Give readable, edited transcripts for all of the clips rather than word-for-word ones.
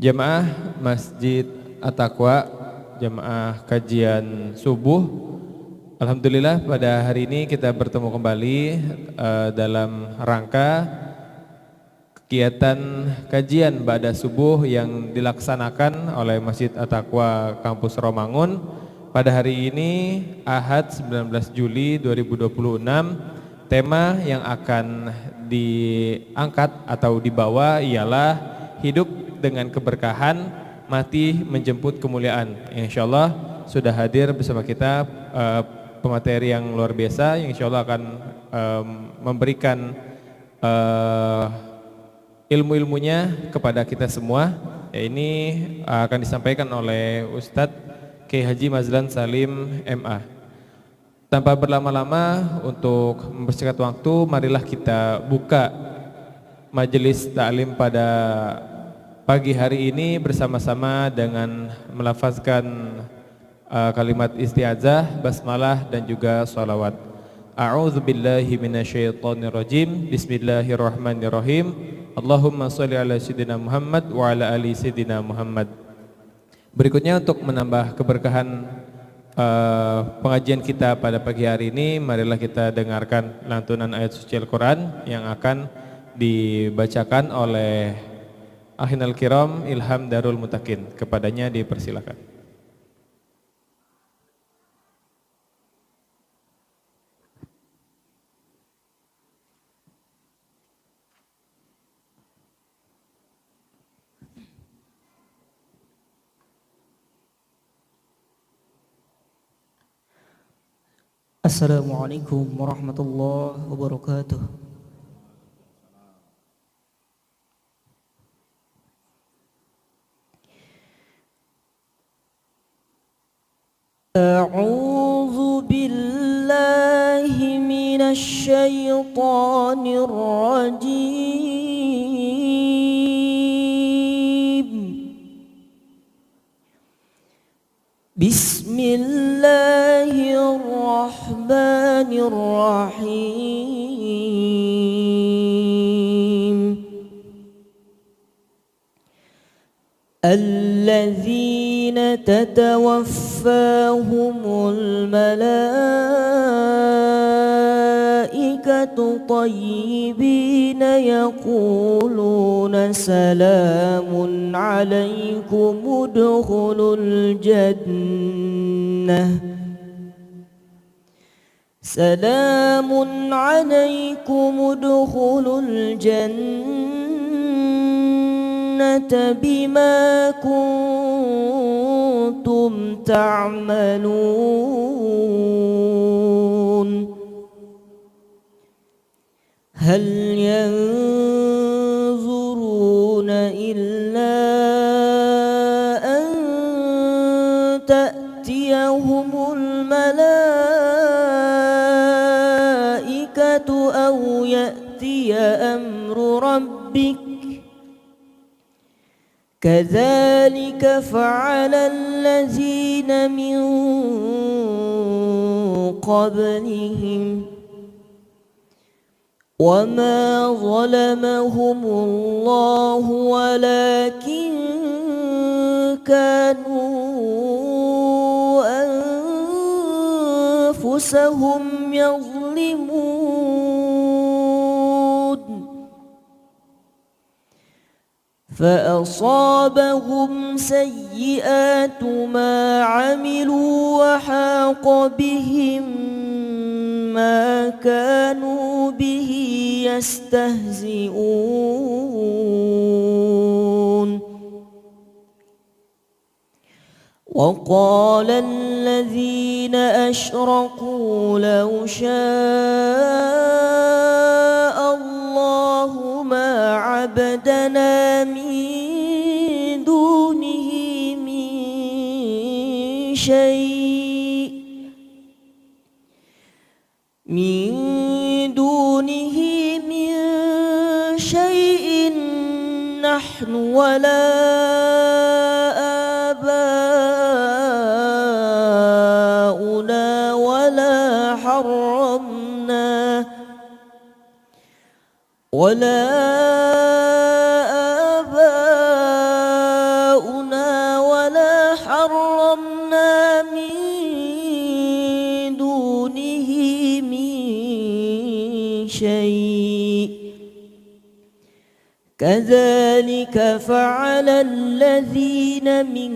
Jamaah Masjid At-Taqwa, jamaah kajian subuh. Alhamdulillah pada hari ini kita bertemu kembali dalam rangka kegiatan kajian ba'da subuh yang dilaksanakan oleh Masjid At-Taqwa Kampus Romangun pada hari ini Ahad 19 Juli 2026. Tema yang akan diangkat atau dibawa ialah hidup dengan keberkahan, mati menjemput kemuliaan. Insyaallah sudah hadir bersama kita pemateri yang luar biasa yang insyaallah akan memberikan ilmu-ilmunya kepada kita semua. Ini akan disampaikan oleh Ustadz Kiai Haji Mazlan Salim MA. Tanpa berlama-lama untuk mempersingkat waktu, marilah kita buka majelis ta'lim pada pagi hari ini bersama-sama dengan melafazkan kalimat isti'adzah, basmalah dan juga sholawat. A'udzubillahi minasyaitonirrajim. Bismillahirrahmanirrahim. Allahumma sholli ala sayyidina Muhammad wa ala ali sayyidina Muhammad. Berikutnya untuk menambah keberkahan pengajian kita pada pagi hari ini, marilah kita dengarkan lantunan ayat suci Al-Quran yang akan dibacakan oleh Akhinal Kiram Ilham Darul Mutakin. Kepadanya dipersilakan. Assalamualaikum warahmatullahi wabarakatuh. A'udzu billahi minasy syaithanir rajim. Bismillahirrahmanirrahim. Alladzina tatawaffahumul malaikatu thayyibina yaquluna salamun alaikum udkhulul jannah. Salamun alaikum udkhulul jannata bima kuntum ta'malun. Hal yanzuruna illa an ta'tiyahumul malaikatu aw ya'tiya amru rabbik. Kadzalika fa'ala allazina min qablihim wa ma zalamahumullahu walakin kanu anfusahum yazlimun. فأصابهم سيئات ما عملوا وحاق بهم ما كانوا به يستهزئون. وقال الذين أشركوا لو شاء الله ما عبدنا من دونه من شيء نحن ولا آباؤنا ولا حرمنا ولا آباؤنا كذلك فعل الذين من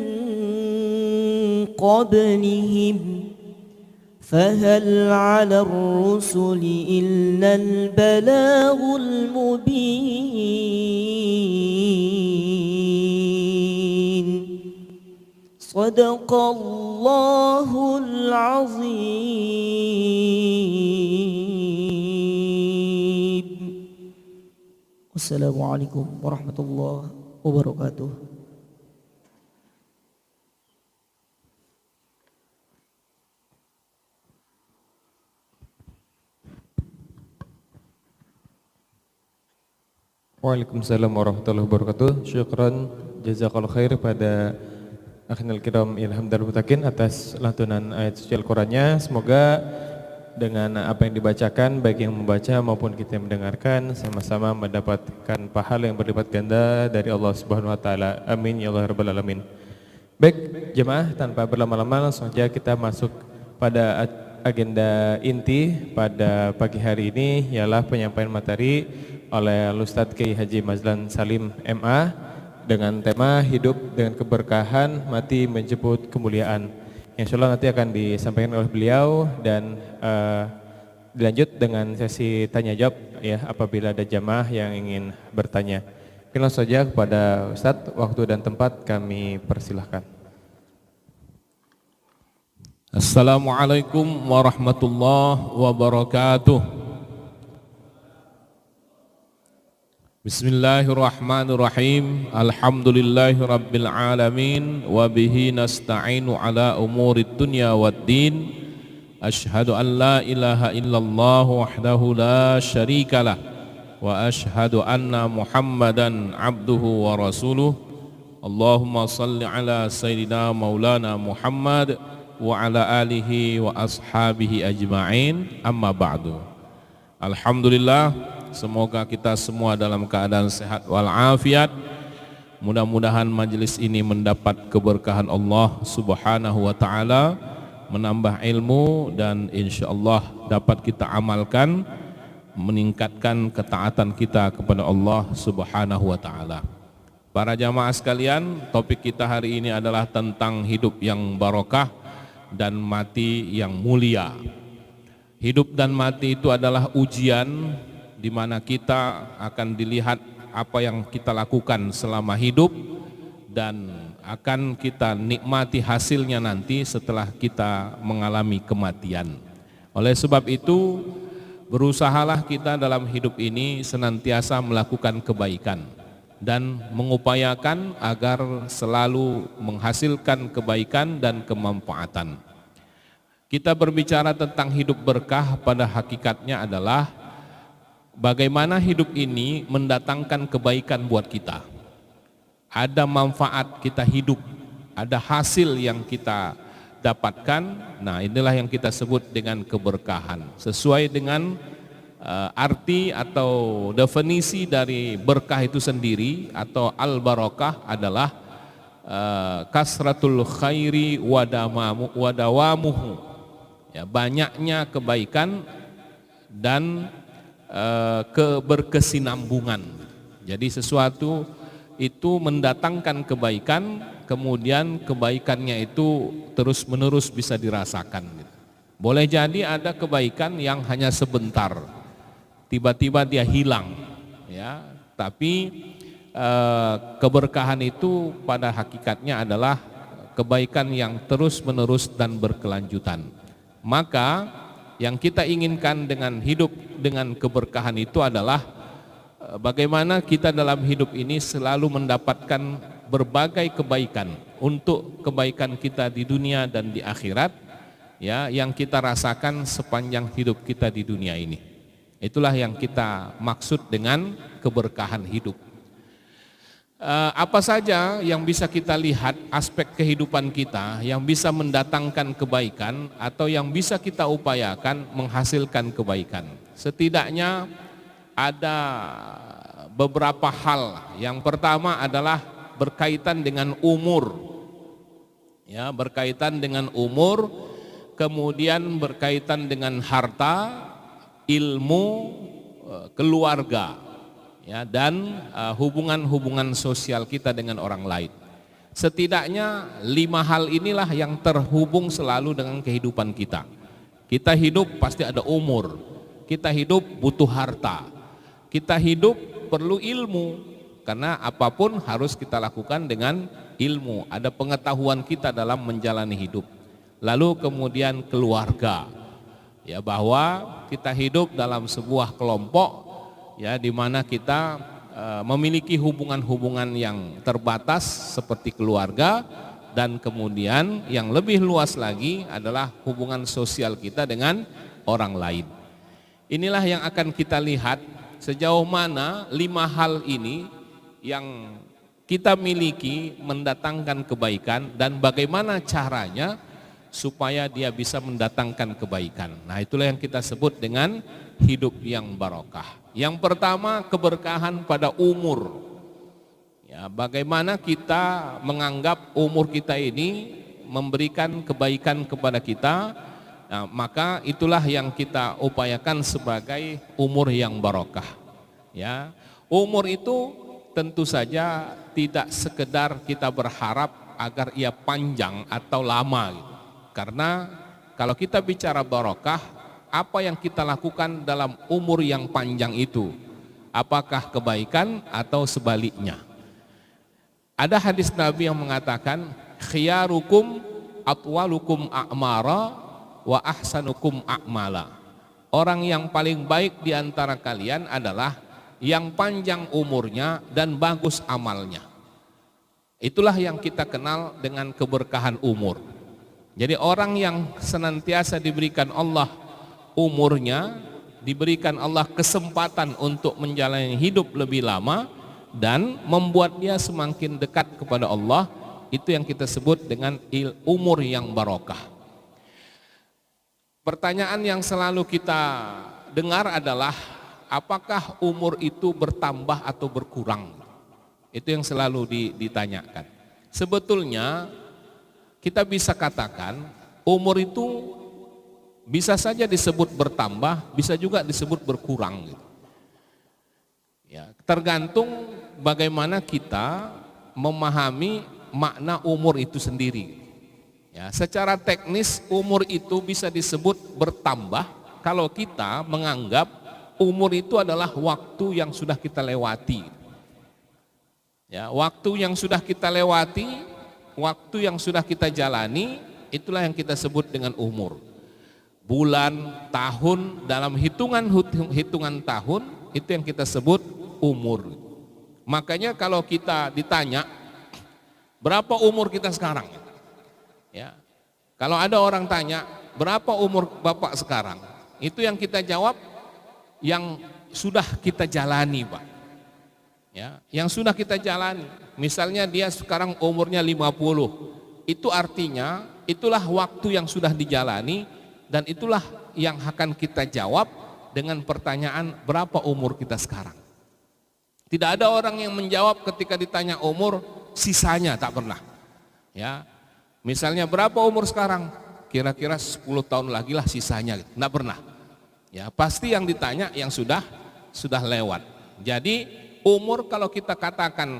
قبلهم فهل على الرسل إلا البلاغ المبين صدق الله العظيم. Wassalamualaikum warahmatullahi wabarakatuh. Waalaikumsalam warahmatullahi wabarakatuh. Syukran jazakallahu khair pada akhinal kiram Ilham Darul Mutakin atas lantunan ayat suci Al-Qur'annya. Semoga dengan apa yang dibacakan, baik yang membaca maupun kita yang mendengarkan, sama-sama mendapatkan pahala yang berlipat ganda dari Allah Subhanahu wa taala. Amin ya Allah rabbal alamin. Baik, jemaah, tanpa berlama-lama langsung saja kita masuk pada agenda inti pada pagi hari ini, ialah penyampaian materi oleh Ustadz Kiai Haji Mazlan Salim MA dengan tema hidup dengan keberkahan, mati menjemput kemuliaan. Yang insyaallah nanti akan disampaikan oleh beliau dan dilanjut dengan sesi tanya jawab ya apabila ada jamaah yang ingin bertanya. Langsung saja kepada Ustadz, waktu dan tempat kami persilahkan. Assalamualaikum warahmatullahi wabarakatuh. Bismillahirrahmanirrahim. Alhamdulillahi rabbil alamin. Wabihi nasta'inu ala umurid dunya waddin. Ashhadu an la ilaha illallah wahdahu la syarikalah. Wa ashhadu anna muhammadan abduhu wa rasuluh. Allahumma salli ala sayyidina maulana Muhammad wa ala alihi wa ashabihi ajma'in. Amma ba'du. Alhamdulillah, semoga kita semua dalam keadaan sehat walafiat. Mudah-mudahan majelis ini mendapat keberkahan Allah Subhanahu wa taala, menambah ilmu dan insyaallah dapat kita amalkan, meningkatkan ketaatan kita kepada Allah Subhanahu wa taala. Para jamaah sekalian, topik kita hari ini adalah tentang hidup yang barokah dan mati yang mulia. Hidup dan mati itu adalah ujian di mana kita akan dilihat apa yang kita lakukan selama hidup dan akan kita nikmati hasilnya nanti setelah kita mengalami kematian. Oleh sebab itu, berusahalah kita dalam hidup ini senantiasa melakukan kebaikan dan mengupayakan agar selalu menghasilkan kebaikan dan kemanfaatan. Kita berbicara tentang hidup berkah, pada hakikatnya adalah bagaimana hidup ini mendatangkan kebaikan buat kita. Ada manfaat kita hidup, ada hasil yang kita dapatkan. Nah, inilah yang kita sebut dengan keberkahan. Sesuai dengan arti atau definisi dari berkah itu sendiri atau al-barakah adalah kasratul khairi wadawamuhu. Ya, banyaknya kebaikan dan keberkesinambungan. Jadi sesuatu itu mendatangkan kebaikan, kemudian kebaikannya itu terus menerus bisa dirasakan. Boleh jadi ada kebaikan yang hanya sebentar, tiba-tiba dia hilang, ya. Tapi keberkahan itu pada hakikatnya adalah kebaikan yang terus menerus dan berkelanjutan. Maka yang kita inginkan dengan hidup dengan keberkahan itu adalah bagaimana kita dalam hidup ini selalu mendapatkan berbagai kebaikan untuk kebaikan kita di dunia dan di akhirat, ya, yang kita rasakan sepanjang hidup kita di dunia ini. Itulah yang kita maksud dengan keberkahan hidup. Apa saja yang bisa kita lihat aspek kehidupan kita yang bisa mendatangkan kebaikan atau yang bisa kita upayakan menghasilkan kebaikan? Setidaknya ada beberapa hal. Yang pertama adalah berkaitan dengan umur, ya, berkaitan dengan umur, kemudian berkaitan dengan harta, ilmu, keluarga. ya, dan hubungan-hubungan sosial kita dengan orang lain. Setidaknya 5 hal inilah yang terhubung selalu dengan kehidupan kita. Kita hidup pasti ada umur, kita hidup butuh harta, kita hidup perlu ilmu, karena apapun harus kita lakukan dengan ilmu, ada pengetahuan kita dalam menjalani hidup. Lalu kemudian keluarga, ya, bahwa kita hidup dalam sebuah kelompok, ya, di mana kita memiliki hubungan-hubungan yang terbatas seperti keluarga, dan kemudian yang lebih luas lagi adalah hubungan sosial kita dengan orang lain. Inilah yang akan kita lihat sejauh mana 5 hal ini yang kita miliki mendatangkan kebaikan dan bagaimana caranya supaya dia bisa mendatangkan kebaikan. Nah, itulah yang kita sebut dengan hidup yang barokah. Yang pertama, keberkahan pada umur. Ya, bagaimana kita menganggap umur kita ini memberikan kebaikan kepada kita, nah, maka itulah yang kita upayakan sebagai umur yang barokah. Ya, umur itu tentu saja tidak sekedar kita berharap agar ia panjang atau lama, gitu. Karena kalau kita bicara barokah, apa yang kita lakukan dalam umur yang panjang itu? Apakah kebaikan atau sebaliknya? Ada hadis Nabi yang mengatakan, khiyarukum atwalukum a'mara wa ahsanukum a'mala. Orang yang paling baik di antara kalian adalah yang panjang umurnya dan bagus amalnya. Itulah yang kita kenal dengan keberkahan umur. Jadi orang yang senantiasa diberikan Allah umurnya, diberikan Allah kesempatan untuk menjalani hidup lebih lama dan membuat dia semakin dekat kepada Allah, itu yang kita sebut dengan umur yang barokah. Pertanyaan yang selalu kita dengar adalah, apakah umur itu bertambah atau berkurang? Itu yang selalu ditanyakan. Sebetulnya kita bisa katakan umur itu bisa saja disebut bertambah, bisa juga disebut berkurang, gitu. Ya, tergantung bagaimana kita memahami makna umur itu sendiri. Ya, secara teknis umur itu bisa disebut bertambah kalau kita menganggap umur itu adalah waktu yang sudah kita lewati. Ya, waktu yang sudah kita lewati, waktu yang sudah kita jalani, itulah yang kita sebut dengan umur. Bulan, tahun, dalam hitungan tahun, itu yang kita sebut umur. Makanya kalau kita ditanya, berapa umur kita sekarang? Ya, kalau ada orang tanya, berapa umur Bapak sekarang? Itu yang kita jawab, yang sudah kita jalani, Pak. Ya, yang sudah kita jalani. Misalnya dia sekarang umurnya 50, itu artinya itulah waktu yang sudah dijalani. Dan itulah yang akan kita jawab dengan pertanyaan, berapa umur kita sekarang? Tidak ada orang yang menjawab ketika ditanya umur, sisanya tak pernah. Ya, misalnya berapa umur sekarang? Kira-kira 10 tahun lagi lah sisanya, tidak pernah. Ya, pasti yang ditanya yang sudah lewat. Jadi umur kalau kita katakan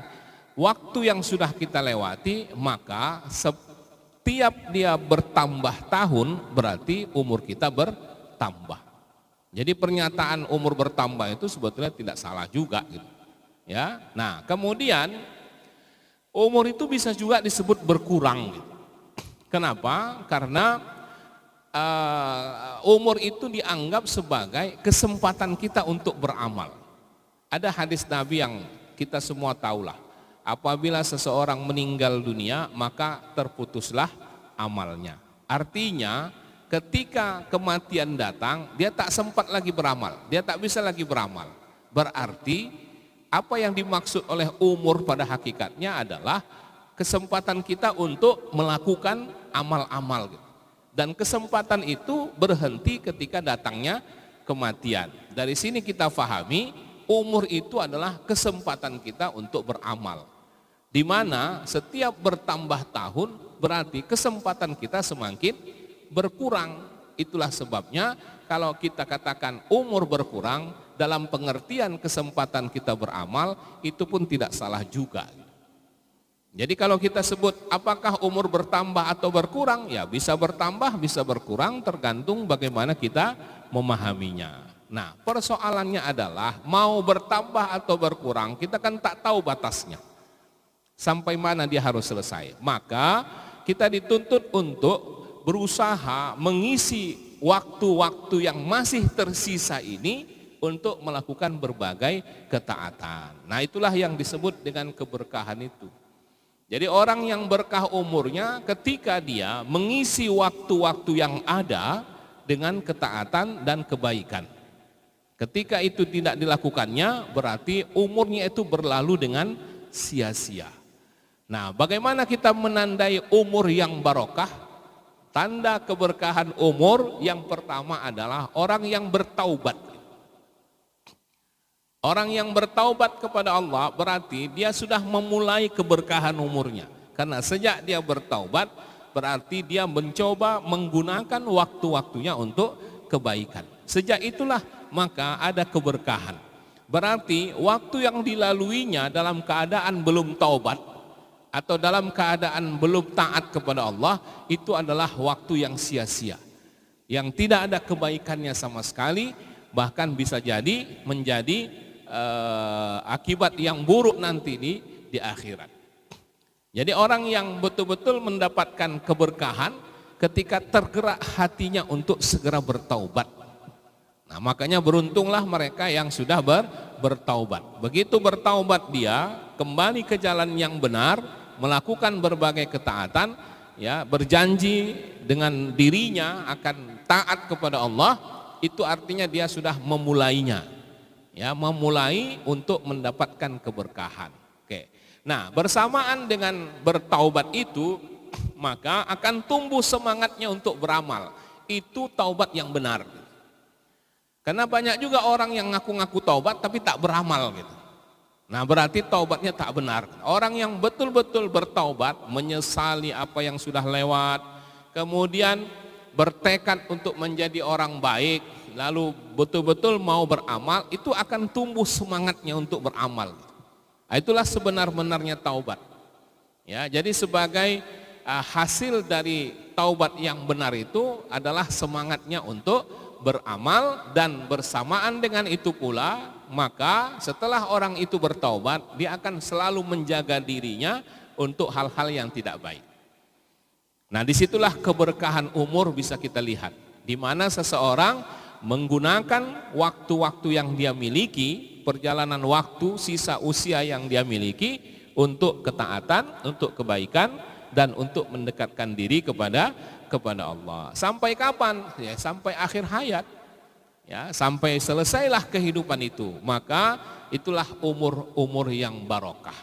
waktu yang sudah kita lewati, maka setiap dia bertambah tahun berarti umur kita bertambah. Jadi pernyataan umur bertambah itu sebetulnya tidak salah juga, gitu. Ya, nah kemudian umur itu bisa juga disebut berkurang, gitu. Kenapa? Karena umur itu dianggap sebagai kesempatan kita untuk beramal. Ada hadis Nabi yang kita semua tahulah. Apabila seseorang meninggal dunia, maka terputuslah amalnya. Artinya ketika kematian datang, dia tak sempat lagi beramal, dia tak bisa lagi beramal. Berarti apa yang dimaksud oleh umur pada hakikatnya adalah kesempatan kita untuk melakukan amal-amal. Dan kesempatan itu berhenti ketika datangnya kematian. Dari sini kita fahami umur itu adalah kesempatan kita untuk beramal. Di mana setiap bertambah tahun berarti kesempatan kita semakin berkurang. Itulah sebabnya kalau kita katakan umur berkurang, dalam pengertian kesempatan kita beramal, itu pun tidak salah juga. Jadi kalau kita sebut apakah umur bertambah atau berkurang, ya bisa bertambah, bisa berkurang, tergantung bagaimana kita memahaminya. Nah, persoalannya adalah mau bertambah atau berkurang, kita kan tak tahu batasnya. Sampai mana dia harus selesai. Maka kita dituntut untuk berusaha mengisi waktu-waktu yang masih tersisa ini untuk melakukan berbagai ketaatan. Nah, itulah yang disebut dengan keberkahan itu. Jadi orang yang berkah umurnya ketika dia mengisi waktu-waktu yang ada dengan ketaatan dan kebaikan. Ketika itu tidak dilakukannya, berarti umurnya itu berlalu dengan sia-sia. Nah, bagaimana kita menandai umur yang barokah? Tanda keberkahan umur yang pertama adalah orang yang bertaubat. Orang yang bertaubat kepada Allah berarti dia sudah memulai keberkahan umurnya. Karena sejak dia bertaubat berarti dia mencoba menggunakan waktu-waktunya untuk kebaikan. Sejak itulah maka ada keberkahan. Berarti waktu yang dilaluinya dalam keadaan belum taubat atau dalam keadaan belum taat kepada Allah, itu adalah waktu yang sia-sia, yang tidak ada kebaikannya sama sekali, bahkan bisa jadi menjadi akibat yang buruk nanti di akhirat. Jadi orang yang betul-betul mendapatkan keberkahan ketika tergerak hatinya untuk segera bertaubat. Nah, makanya beruntunglah mereka yang sudah bertaubat. Begitu bertaubat dia kembali ke jalan yang benar, melakukan berbagai ketaatan, ya, berjanji dengan dirinya akan taat kepada Allah, itu artinya dia sudah memulainya. Ya, memulai untuk mendapatkan keberkahan. Oke. Nah, bersamaan dengan bertaubat itu, maka akan tumbuh semangatnya untuk beramal. Itu taubat yang benar. Karena banyak juga orang yang ngaku-ngaku taubat tapi tak beramal gitu. Nah, berarti taubatnya tak benar. Orang yang betul-betul bertaubat, menyesali apa yang sudah lewat, kemudian bertekad untuk menjadi orang baik, lalu betul-betul mau beramal, itu akan tumbuh semangatnya untuk beramal. Itulah sebenar-benarnya taubat. Ya, jadi sebagai hasil dari taubat yang benar itu adalah semangatnya untuk beramal, dan bersamaan dengan itu pula maka setelah orang itu bertaubat, dia akan selalu menjaga dirinya untuk hal-hal yang tidak baik. Nah, disitulah keberkahan umur bisa kita lihat, di mana seseorang menggunakan waktu-waktu yang dia miliki, perjalanan waktu, sisa usia yang dia miliki untuk ketaatan, untuk kebaikan, dan untuk mendekatkan diri kepada Allah. Sampai kapan? Ya, sampai akhir hayat. Ya, sampai selesailah kehidupan itu. Maka itulah umur yang barokah.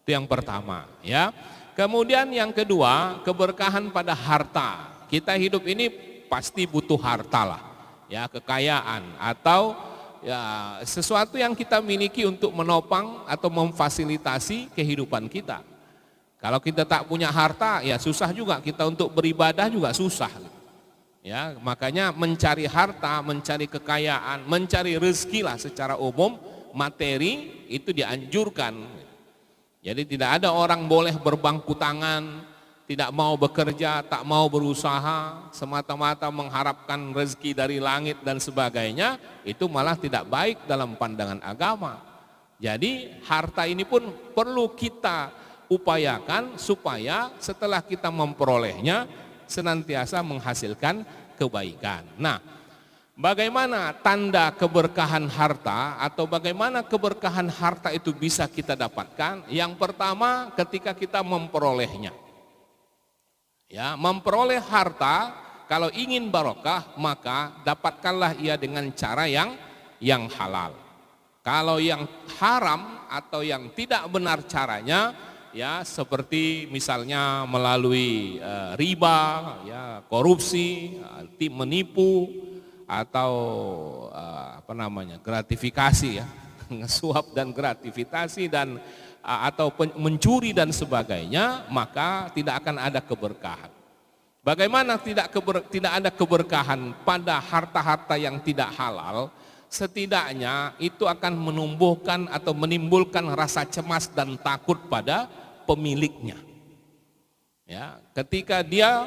Itu yang pertama, ya. Kemudian yang kedua, keberkahan pada harta. Kita hidup ini pasti butuh harta lah. Ya, kekayaan atau ya sesuatu yang kita miliki untuk menopang atau memfasilitasi kehidupan kita. Kalau kita tak punya harta, ya susah juga kita untuk beribadah, juga susah. Ya, makanya mencari harta, mencari kekayaan, mencari rezeki lah secara umum, materi itu dianjurkan. Jadi tidak ada orang boleh berbangku tangan, tidak mau bekerja, tak mau berusaha, semata-mata mengharapkan rezeki dari langit dan sebagainya, itu malah tidak baik dalam pandangan agama. Jadi harta ini pun perlu kita upayakan supaya setelah kita memperolehnya senantiasa menghasilkan kebaikan. Nah, bagaimana tanda keberkahan harta atau bagaimana keberkahan harta itu bisa kita dapatkan? Yang pertama, ketika kita memperolehnya. Ya, memperoleh harta, kalau ingin barokah maka dapatkanlah ia dengan cara yang halal. Kalau yang haram atau yang tidak benar caranya, ya seperti misalnya melalui riba, ya korupsi, menipu, atau gratifikasi, ya suap dan gratifikasi, dan atau mencuri dan sebagainya, maka tidak akan ada keberkahan. Bagaimana tidak ada keberkahan pada harta-harta yang tidak halal? setidaknya itu akan menumbuhkan atau menimbulkan rasa cemas dan takut pada pemiliknya. Ya, ketika dia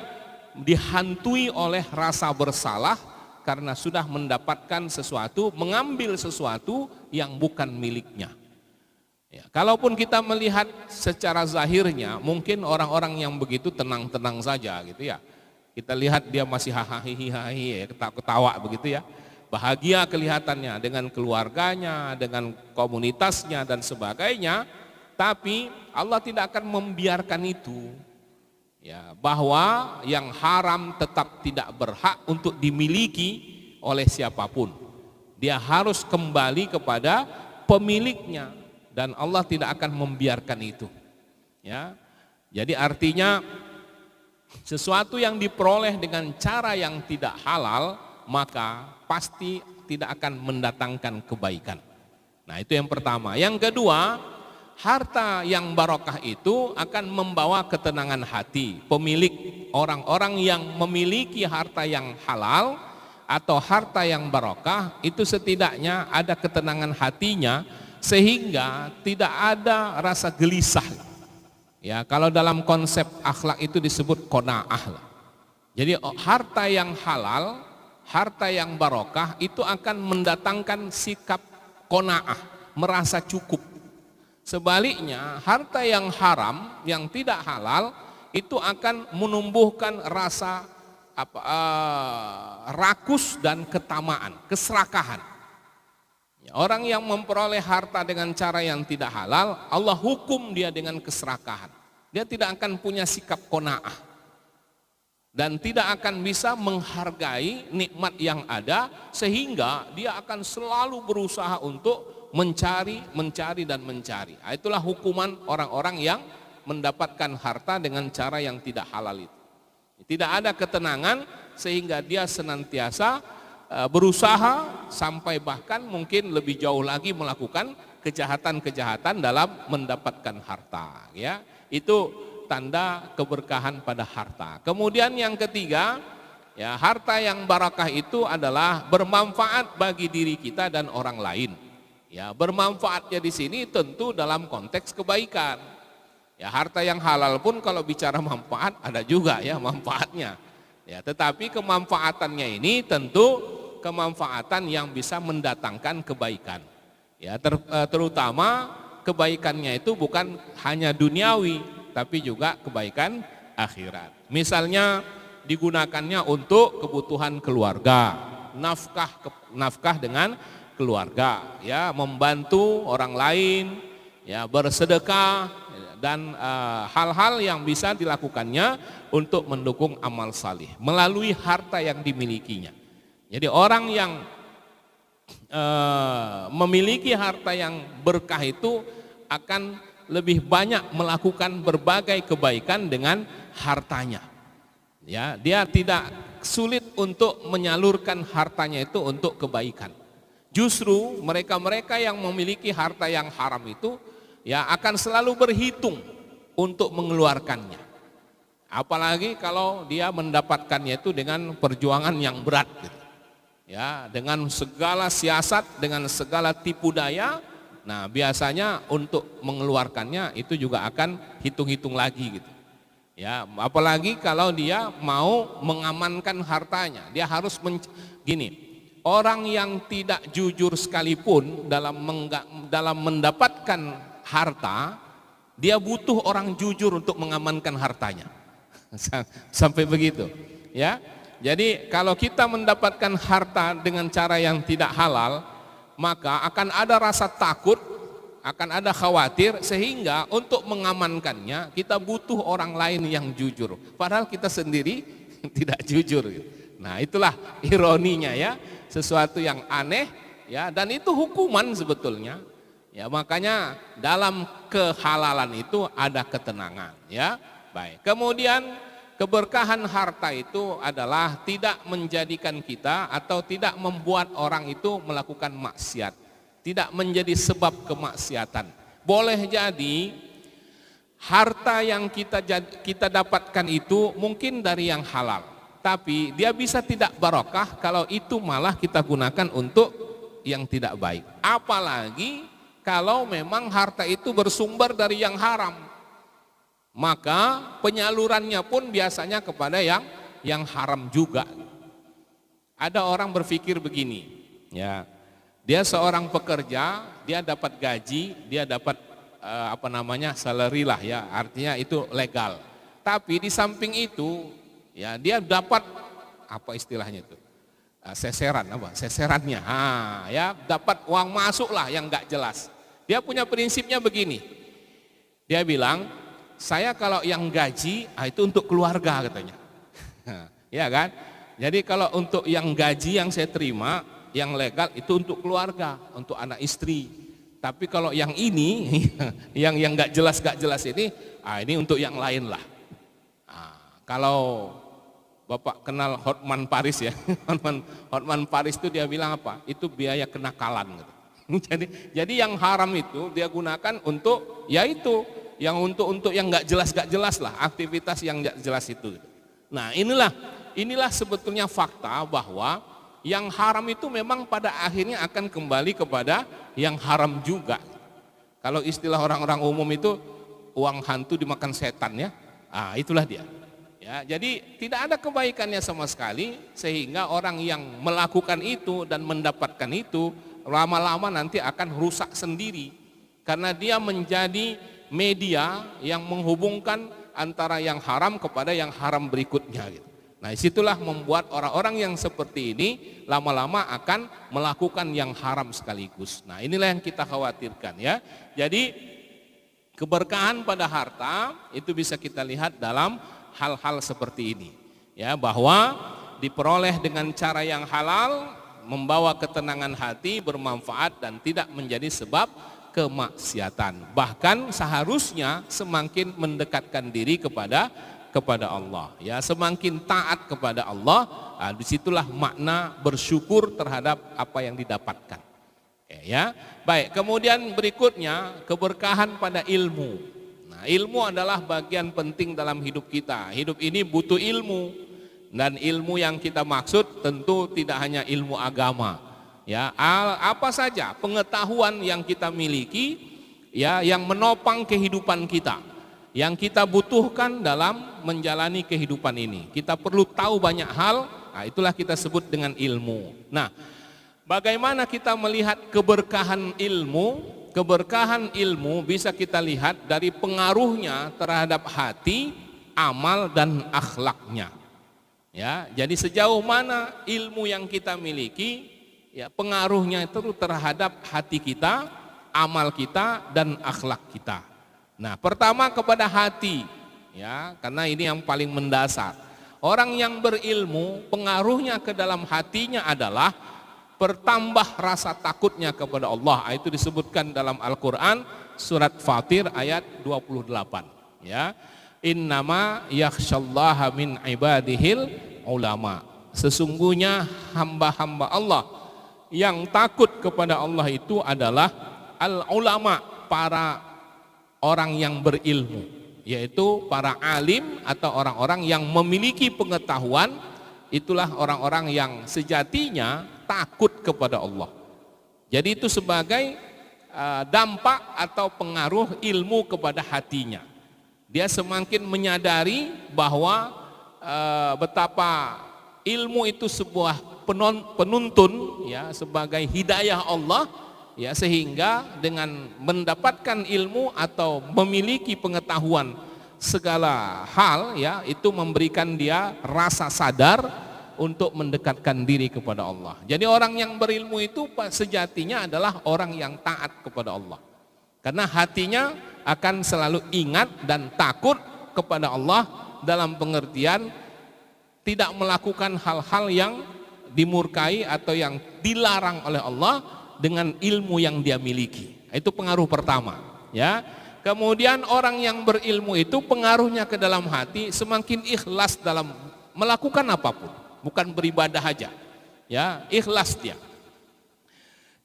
dihantui oleh rasa bersalah karena sudah mendapatkan sesuatu, mengambil sesuatu yang bukan miliknya. Ya, kalaupun kita melihat secara zahirnya, mungkin orang-orang yang begitu tenang-tenang saja gitu ya. Kita lihat dia masih hahaha, ketawa begitu ya. Bahagia kelihatannya dengan keluarganya, dengan komunitasnya dan sebagainya. Tapi Allah tidak akan membiarkan itu. Ya, bahwa yang haram tetap tidak berhak untuk dimiliki oleh siapapun. Dia harus kembali kepada pemiliknya dan Allah tidak akan membiarkan itu. Ya. Jadi artinya sesuatu yang diperoleh dengan cara yang tidak halal maka pasti tidak akan mendatangkan kebaikan. Nah, itu yang pertama. Yang kedua, harta yang barokah itu akan membawa ketenangan hati. Pemilik orang-orang yang memiliki harta yang halal atau harta yang barokah itu setidaknya ada ketenangan hatinya sehingga tidak ada rasa gelisah. Ya, kalau dalam konsep akhlak itu disebut qanaah. Jadi harta yang halal, harta yang barokah itu akan mendatangkan sikap qanaah, merasa cukup. Sebaliknya, harta yang haram, yang tidak halal, itu akan menumbuhkan rasa rakus dan ketamaan, keserakahan. Orang yang memperoleh harta dengan cara yang tidak halal, Allah hukum dia dengan keserakahan. Dia tidak akan punya sikap qanaah dan tidak akan bisa menghargai nikmat yang ada, sehingga dia akan selalu berusaha untuk mencari dan mencari. Itulah hukuman orang-orang yang mendapatkan harta dengan cara yang tidak halal itu. Tidak ada ketenangan sehingga dia senantiasa berusaha sampai bahkan mungkin lebih jauh lagi melakukan kejahatan-kejahatan dalam mendapatkan harta. Ya, itu tanda keberkahan pada harta. Kemudian yang ketiga, ya, harta yang barakah itu adalah bermanfaat bagi diri kita dan orang lain. Ya, bermanfaatnya di sini tentu dalam konteks kebaikan. Ya, harta yang halal pun kalau bicara manfaat ada juga ya manfaatnya. Ya, tetapi kemanfaatannya ini tentu kemanfaatan yang bisa mendatangkan kebaikan. Ya, terutama kebaikannya itu bukan hanya duniawi, tapi juga kebaikan akhirat. Misalnya digunakannya untuk kebutuhan keluarga, nafkah dengan keluarga, ya, membantu orang lain, ya, bersedekah dan hal-hal yang bisa dilakukannya untuk mendukung amal salih melalui harta yang dimilikinya. Jadi orang yang memiliki harta yang berkah itu akan lebih banyak melakukan berbagai kebaikan dengan hartanya. Ya, dia tidak sulit untuk menyalurkan hartanya itu untuk kebaikan. Justru mereka-mereka yang memiliki harta yang haram itu ya akan selalu berhitung untuk mengeluarkannya. Apalagi kalau dia mendapatkannya itu dengan perjuangan yang berat gitu. Ya, dengan segala siasat, dengan segala tipu daya. Nah, biasanya untuk mengeluarkannya itu juga akan hitung-hitung lagi gitu. Ya, apalagi kalau dia mau mengamankan hartanya, dia harus gini. Orang yang tidak jujur sekalipun dalam mendapatkan harta, dia butuh orang jujur untuk mengamankan hartanya. Sampai begitu, ya. Jadi kalau kita mendapatkan harta dengan cara yang tidak halal, maka akan ada rasa takut, akan ada khawatir, sehingga untuk mengamankannya kita butuh orang lain yang jujur. Padahal kita sendiri tidak jujur. Nah, itulah ironinya ya. Sesuatu yang aneh ya, dan itu hukuman sebetulnya ya. Makanya dalam kehalalan itu ada ketenangan ya. Baik, kemudian keberkahan harta itu adalah tidak menjadikan kita atau tidak membuat orang itu melakukan maksiat, tidak menjadi sebab kemaksiatan. Boleh jadi harta yang kita dapatkan itu mungkin dari yang halal, tapi dia bisa tidak barokah kalau itu malah kita gunakan untuk yang tidak baik. Apalagi kalau memang harta itu bersumber dari yang haram, maka penyalurannya pun biasanya kepada yang haram juga. Ada orang berpikir begini, ya, dia seorang pekerja, dia dapat gaji, dia dapat salary lah ya, artinya itu legal. Tapi di samping itu, ya, dia dapat apa istilahnya itu? Seserannya, ya, dapat uang masuk lah yang nggak jelas. Dia punya prinsipnya begini, dia bilang, saya kalau yang gaji, itu untuk keluarga katanya, ya kan? Jadi kalau untuk yang gaji yang saya terima, yang legal itu untuk keluarga, untuk anak istri. Tapi kalau yang ini, yang nggak jelas ini, ini untuk yang lain lah. Kalau Bapak kenal Hotman Paris ya, Hotman Paris itu dia bilang apa? Itu biaya kenakalan. Gitu. Jadi yang haram itu dia gunakan untuk, ya itu, yang untuk yang nggak jelas lah, aktivitas yang nggak jelas itu. Nah inilah sebetulnya fakta bahwa yang haram itu memang pada akhirnya akan kembali kepada yang haram juga. Kalau istilah orang-orang umum itu uang hantu dimakan setan ya, itulah dia. Ya, jadi tidak ada kebaikannya sama sekali, sehingga orang yang melakukan itu dan mendapatkan itu lama-lama nanti akan rusak sendiri, karena dia menjadi media yang menghubungkan antara yang haram kepada yang haram berikutnya gitu. Nah, disitulah membuat orang-orang yang seperti ini lama-lama akan melakukan yang haram sekaligus. Nah, inilah yang kita khawatirkan ya. Jadi keberkahan pada harta itu bisa kita lihat dalam hal-hal seperti ini. Ya, bahwa diperoleh dengan cara yang halal, membawa ketenangan hati, bermanfaat dan tidak menjadi sebab kemaksiatan. Bahkan seharusnya semakin mendekatkan diri kepada Allah, ya, semakin taat kepada Allah. Disitulah makna bersyukur terhadap apa yang didapatkan. Ya, baik. Kemudian berikutnya keberkahan pada ilmu. Nah, ilmu adalah bagian penting dalam hidup kita. Hidup ini butuh ilmu, dan ilmu yang kita maksud tentu tidak hanya ilmu agama. Ya, apa saja pengetahuan yang kita miliki, ya, yang menopang kehidupan kita, yang kita butuhkan dalam menjalani kehidupan ini. Kita perlu tahu banyak hal, itulah kita sebut dengan ilmu. Nah, bagaimana kita melihat keberkahan ilmu? Keberkahan ilmu bisa kita lihat dari pengaruhnya terhadap hati, amal dan akhlaknya. Ya, jadi sejauh mana ilmu yang kita miliki, ya, pengaruhnya itu terhadap hati kita, amal kita dan akhlak kita. Nah, pertama kepada hati, ya, karena ini yang paling mendasar. Orang yang berilmu, pengaruhnya ke dalam hatinya adalah bertambah rasa takutnya kepada Allah. Itu disebutkan dalam Al-Quran surat Fatir ayat 28. Ya, innama yakhsyallaha min ibadihil ulama. Sesungguhnya hamba-hamba Allah yang takut kepada Allah itu adalah al-ulama, para orang yang berilmu, yaitu para alim atau orang-orang yang memiliki pengetahuan. Itulah orang-orang yang sejatinya takut kepada Allah. Jadi itu sebagai dampak atau pengaruh ilmu kepada hatinya. Dia semakin menyadari bahwa betapa ilmu itu sebuah penuntun, ya, sebagai hidayah Allah, ya, sehingga dengan mendapatkan ilmu atau memiliki pengetahuan segala hal, ya, itu memberikan dia rasa sadar untuk mendekatkan diri kepada Allah. Jadi orang yang berilmu itu sejatinya adalah orang yang taat kepada Allah, karena hatinya akan selalu ingat dan takut kepada Allah, dalam pengertian tidak melakukan hal-hal yang dimurkai atau yang dilarang oleh Allah dengan ilmu yang dia miliki. Itu pengaruh pertama, ya. Kemudian orang yang berilmu itu pengaruhnya ke dalam hati, semakin ikhlas dalam melakukan apapun, bukan beribadah aja, ya, ikhlas dia.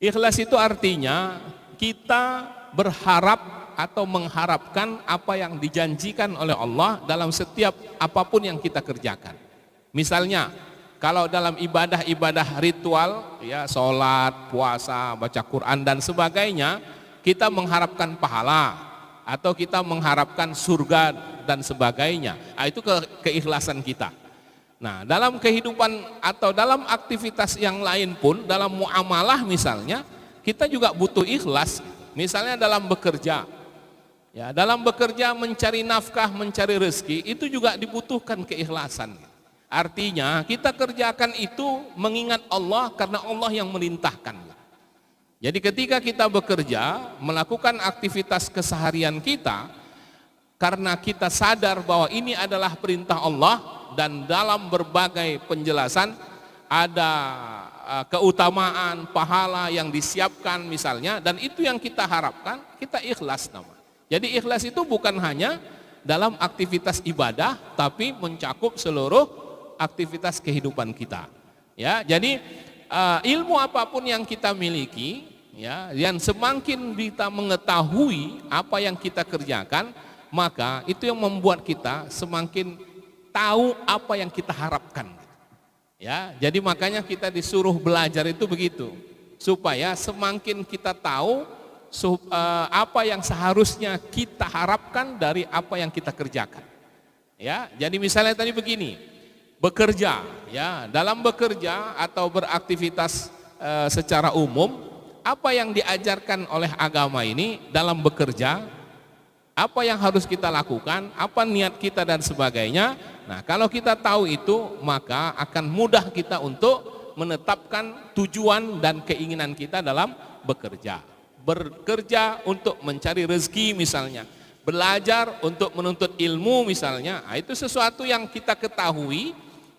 Ikhlas itu artinya kita berharap atau mengharapkan apa yang dijanjikan oleh Allah dalam setiap apapun yang kita kerjakan. Misalnya Kalau dalam ibadah-ibadah ritual, ya sholat, puasa, baca Quran dan sebagainya, kita mengharapkan pahala atau kita mengharapkan surga dan sebagainya. Nah, itu keikhlasan kita. Nah, dalam kehidupan atau dalam aktivitas yang lain pun, dalam muamalah misalnya, kita juga butuh ikhlas. Misalnya dalam bekerja, ya dalam bekerja mencari nafkah, mencari rezeki, itu juga dibutuhkan keikhlasan. Artinya kita kerjakan itu mengingat Allah karena Allah yang merintahkan. Jadi ketika kita bekerja, melakukan aktivitas keseharian kita, karena kita sadar bahwa ini adalah perintah Allah dan dalam berbagai penjelasan ada keutamaan, pahala yang disiapkan misalnya, dan itu yang kita harapkan, kita ikhlas nama. Jadi ikhlas itu bukan hanya dalam aktivitas ibadah, tapi mencakup seluruh aktivitas kehidupan kita. Ya, jadi ilmu apapun yang kita miliki, ya, yang semakin kita mengetahui apa yang kita kerjakan, maka itu yang membuat kita semakin tahu apa yang kita harapkan. Ya, jadi makanya kita disuruh belajar itu begitu, supaya semakin kita tahu apa yang seharusnya kita harapkan dari apa yang kita kerjakan. Ya, jadi misalnya tadi begini, bekerja, ya dalam bekerja atau beraktivitas secara umum, apa yang diajarkan oleh agama ini dalam bekerja, apa yang harus kita lakukan, apa niat kita dan sebagainya. Nah, kalau kita tahu itu, maka akan mudah kita untuk menetapkan tujuan dan keinginan kita dalam bekerja. Bekerja untuk mencari rezeki misalnya, belajar untuk menuntut ilmu misalnya. Nah, itu sesuatu yang kita ketahui,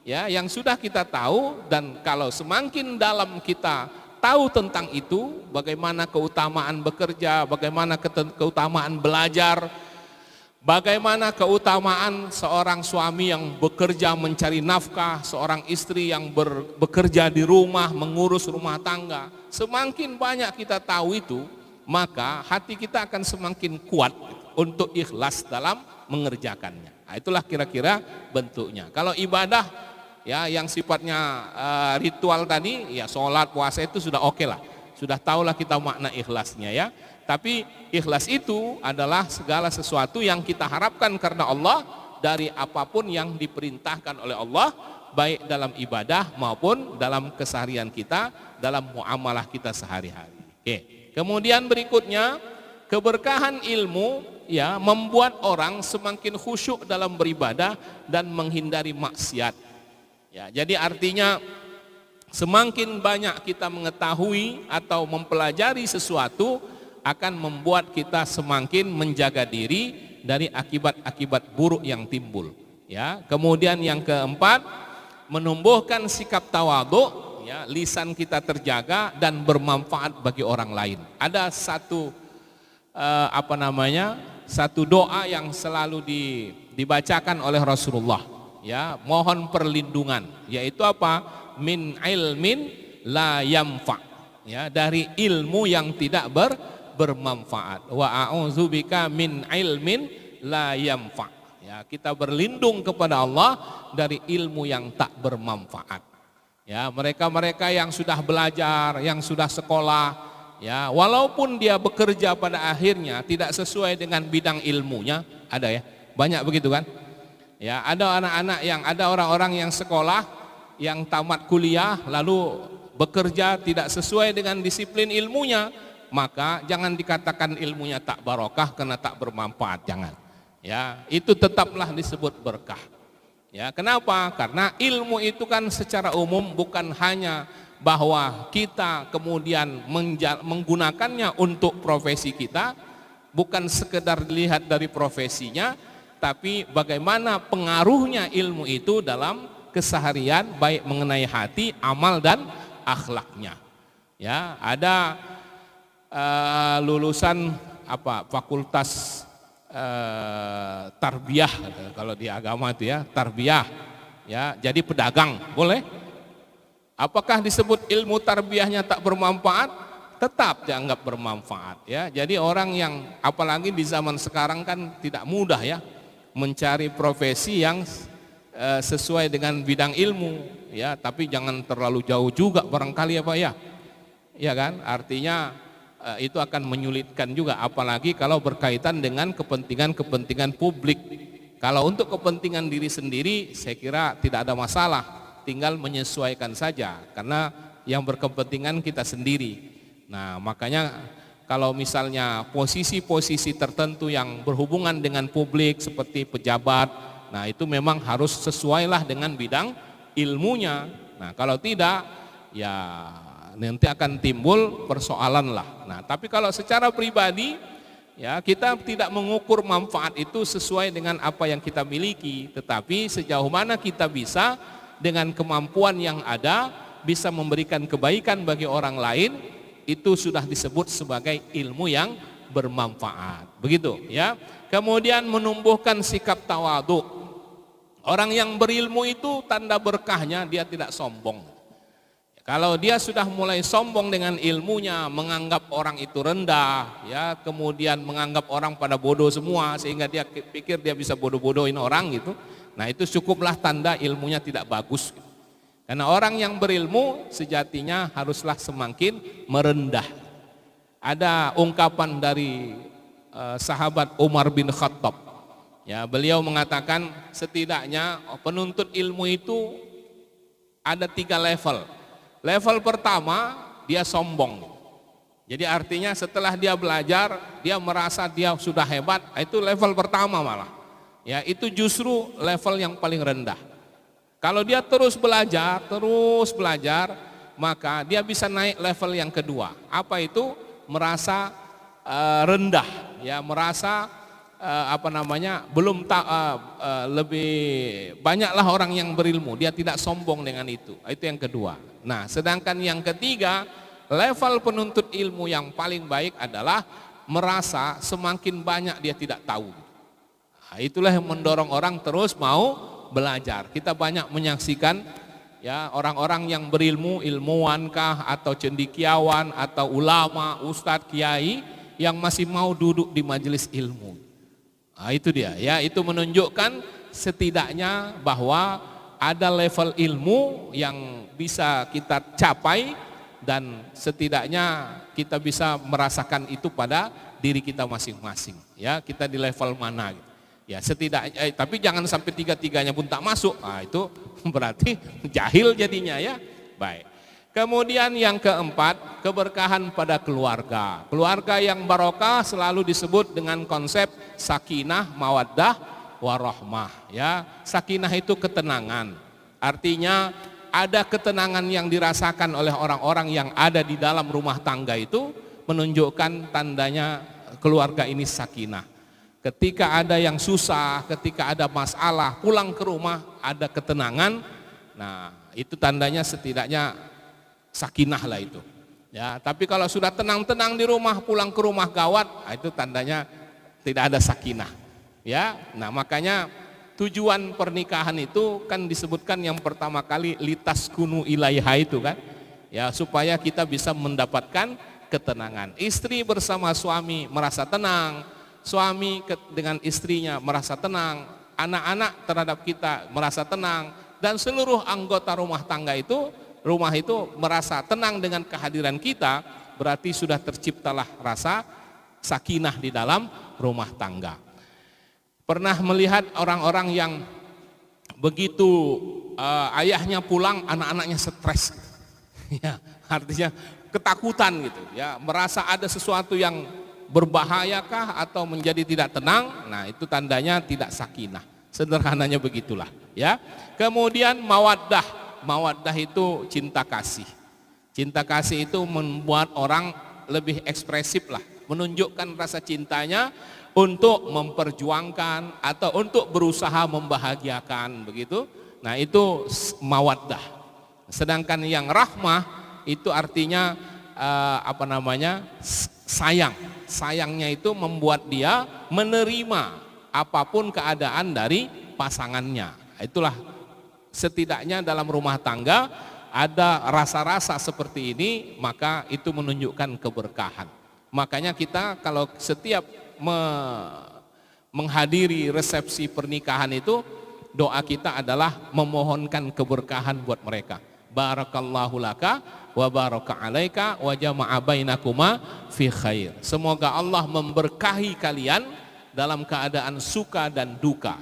ya, yang sudah kita tahu, dan kalau semakin dalam kita tahu tentang itu, bagaimana keutamaan bekerja, bagaimana keutamaan belajar, bagaimana keutamaan seorang suami yang bekerja mencari nafkah, seorang istri yang bekerja di rumah mengurus rumah tangga. Semakin banyak kita tahu itu, maka hati kita akan semakin kuat untuk ikhlas dalam mengerjakannya. Nah, itulah kira-kira bentuknya. Kalau ibadah, ya yang sifatnya ritual tadi, ya sholat, puasa itu sudah oke lah, sudah tahulah kita makna ikhlasnya, ya. Tapi ikhlas itu adalah segala sesuatu yang kita harapkan karena Allah dari apapun yang diperintahkan oleh Allah, baik dalam ibadah maupun dalam keseharian kita, dalam muamalah kita sehari-hari. Oke. Kemudian berikutnya, keberkahan ilmu, ya, membuat orang semakin khusyuk dalam beribadah dan menghindari maksiat. Ya, jadi artinya semakin banyak kita mengetahui atau mempelajari sesuatu akan membuat kita semakin menjaga diri dari akibat-akibat buruk yang timbul. Ya, kemudian yang keempat, menumbuhkan sikap tawadhu, ya, lisan kita terjaga dan bermanfaat bagi orang lain. Ada satu satu doa yang selalu dibacakan oleh Rasulullah. Ya, mohon perlindungan, yaitu apa? Min ilmin la yamfa, ya, dari ilmu yang tidak bermanfaat. Wa a'udzubika min ilmin la yamfa, ya, kita berlindung kepada Allah dari ilmu yang tak bermanfaat. Ya, mereka-mereka yang sudah belajar, yang sudah sekolah, ya, walaupun dia bekerja pada akhirnya tidak sesuai dengan bidang ilmunya, ada ya, banyak begitu kan? Ya, ada orang-orang yang sekolah, yang tamat kuliah lalu bekerja tidak sesuai dengan disiplin ilmunya, maka jangan dikatakan ilmunya tak barokah karena tak bermanfaat, jangan. Ya, itu tetaplah disebut berkah. Ya, kenapa? Karena ilmu itu kan secara umum bukan hanya bahwa kita kemudian menggunakannya untuk profesi kita, bukan sekedar dilihat dari profesinya, tapi bagaimana pengaruhnya ilmu itu dalam keseharian, baik mengenai hati, amal dan akhlaknya. Ya, ada lulusan fakultas tarbiyah, kalau di agama itu ya, tarbiyah, ya, jadi pedagang, boleh? Apakah disebut ilmu tarbiyahnya tak bermanfaat? Tetap dianggap bermanfaat, ya. Jadi orang yang, apalagi di zaman sekarang kan tidak mudah ya mencari profesi yang sesuai dengan bidang ilmu, ya, tapi jangan terlalu jauh juga barangkali ya Pak ya. Ya kan? Artinya itu akan menyulitkan juga, apalagi kalau berkaitan dengan kepentingan-kepentingan publik. Kalau untuk kepentingan diri sendiri saya kira tidak ada masalah, tinggal menyesuaikan saja karena yang berkepentingan kita sendiri. Nah, makanya kalau misalnya posisi-posisi tertentu yang berhubungan dengan publik seperti pejabat, nah itu memang harus sesuailah dengan bidang ilmunya. Nah, kalau tidak ya nanti akan timbul persoalan lah. Nah, tapi kalau secara pribadi ya kita tidak mengukur manfaat itu sesuai dengan apa yang kita miliki, tetapi sejauh mana kita bisa dengan kemampuan yang ada bisa memberikan kebaikan bagi orang lain, itu sudah disebut sebagai ilmu yang bermanfaat. Begitu ya. Kemudian menumbuhkan sikap tawadhu. Orang yang berilmu itu tanda berkahnya dia tidak sombong. Kalau dia sudah mulai sombong dengan ilmunya, menganggap orang itu rendah, ya, kemudian menganggap orang pada bodoh semua sehingga dia pikir dia bisa bodoh-bodohin orang gitu. Nah, itu cukuplah tanda ilmunya tidak bagus. Karena orang yang berilmu sejatinya haruslah semakin merendah. Ada ungkapan dari sahabat Umar bin Khattab. Ya, beliau mengatakan setidaknya penuntut ilmu itu ada 3 level. Level pertama dia sombong. Jadi artinya setelah dia belajar, dia merasa dia sudah hebat, itu level pertama malah. Ya, itu justru level yang paling rendah. Kalau dia terus belajar, maka dia bisa naik level yang kedua. Apa itu? Merasa rendah, ya, merasa lebih banyaklah orang yang berilmu, dia tidak sombong dengan itu. Itu yang kedua. Nah, sedangkan yang ketiga, level penuntut ilmu yang paling baik adalah merasa semakin banyak dia tidak tahu. Nah, itulah yang mendorong orang terus mau belajar. Kita banyak menyaksikan ya orang-orang yang berilmu, ilmuwankah atau cendekiawan atau ulama, ustadz, kiai yang masih mau duduk di majelis ilmu. Nah, itu dia ya, itu menunjukkan setidaknya bahwa ada level ilmu yang bisa kita capai dan setidaknya kita bisa merasakan itu pada diri kita masing-masing. Ya, kita di level mana gitu. Ya, setidaknya tapi jangan sampai 3-3-nya pun tak masuk. Nah, itu berarti jahil jadinya ya. Baik. Kemudian yang keempat, keberkahan pada keluarga. Keluarga yang barokah selalu disebut dengan konsep sakinah, mawaddah, warahmah. Ya, sakinah itu ketenangan. Artinya ada ketenangan yang dirasakan oleh orang-orang yang ada di dalam rumah tangga itu menunjukkan tandanya keluarga ini sakinah. Ketika ada yang susah, ketika ada masalah, pulang ke rumah ada ketenangan. Nah, itu tandanya setidaknya sakinah lah itu. Ya, tapi kalau sudah tenang-tenang di rumah, pulang ke rumah gawat, itu tandanya tidak ada sakinah. Ya, nah makanya tujuan pernikahan itu kan disebutkan yang pertama kali litas kunu ilaiha itu kan. Ya, supaya kita bisa mendapatkan ketenangan. Istri bersama suami merasa tenang, suami dengan istrinya merasa tenang, anak-anak terhadap kita merasa tenang, dan seluruh anggota rumah tangga itu, rumah itu merasa tenang dengan kehadiran kita, berarti sudah terciptalah rasa sakinah di dalam rumah tangga. Pernah melihat orang-orang yang begitu ayahnya pulang, anak-anaknya stres, ya, artinya ketakutan gitu, ya, merasa ada sesuatu yang berbahayakah atau menjadi tidak tenang. Nah, itu tandanya tidak sakinah. Sederhananya begitulah, ya. Kemudian mawaddah, mawaddah itu cinta kasih. Cinta kasih itu membuat orang lebih ekspresif lah, menunjukkan rasa cintanya untuk memperjuangkan atau untuk berusaha membahagiakan begitu. Nah, itu mawaddah. Sedangkan yang rahmah itu artinya sayang. Sayangnya itu membuat dia menerima apapun keadaan dari pasangannya. Itulah setidaknya dalam rumah tangga ada rasa-rasa seperti ini, maka itu menunjukkan keberkahan. Makanya kita kalau setiap menghadiri resepsi pernikahan itu doa kita adalah memohonkan keberkahan buat mereka. Barakallahu laka wa baraka alaika wa jama'a bainakuma fi khair. Semoga Allah memberkahi kalian dalam keadaan suka dan duka.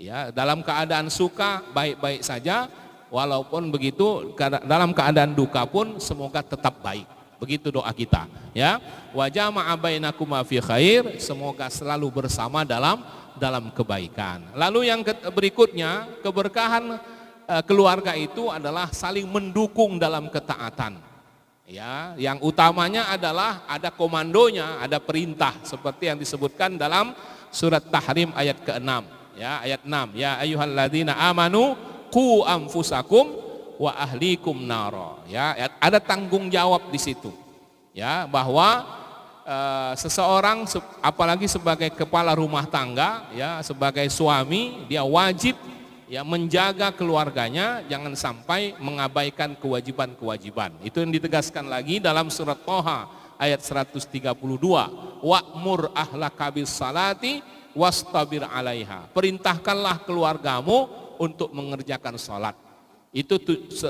Ya, dalam keadaan suka baik-baik saja, walaupun begitu dalam keadaan duka pun semoga tetap baik. Begitu doa kita, ya. Wa jama'a bainakuma fi khair, semoga selalu bersama dalam kebaikan. Lalu yang berikutnya, keberkahan keluarga itu adalah saling mendukung dalam ketaatan. Ya, yang utamanya adalah ada komandonya, ada perintah seperti yang disebutkan dalam surat Tahrim ayat ke-6. Ya, ayat 6. Ya ayyuhalladzina amanu qu anfusakum wa ahlikum nara. Ya, ada tanggung jawab di situ. Ya, bahwa seseorang apalagi sebagai kepala rumah tangga, ya, sebagai suami, dia wajib ya menjaga keluarganya, jangan sampai mengabaikan kewajiban-kewajiban. Itu yang ditegaskan lagi dalam surat Thaha ayat 132. Wa'mur ahlaka bis salati wastabir 'alaiha. Perintahkanlah keluargamu untuk mengerjakan salat. Itu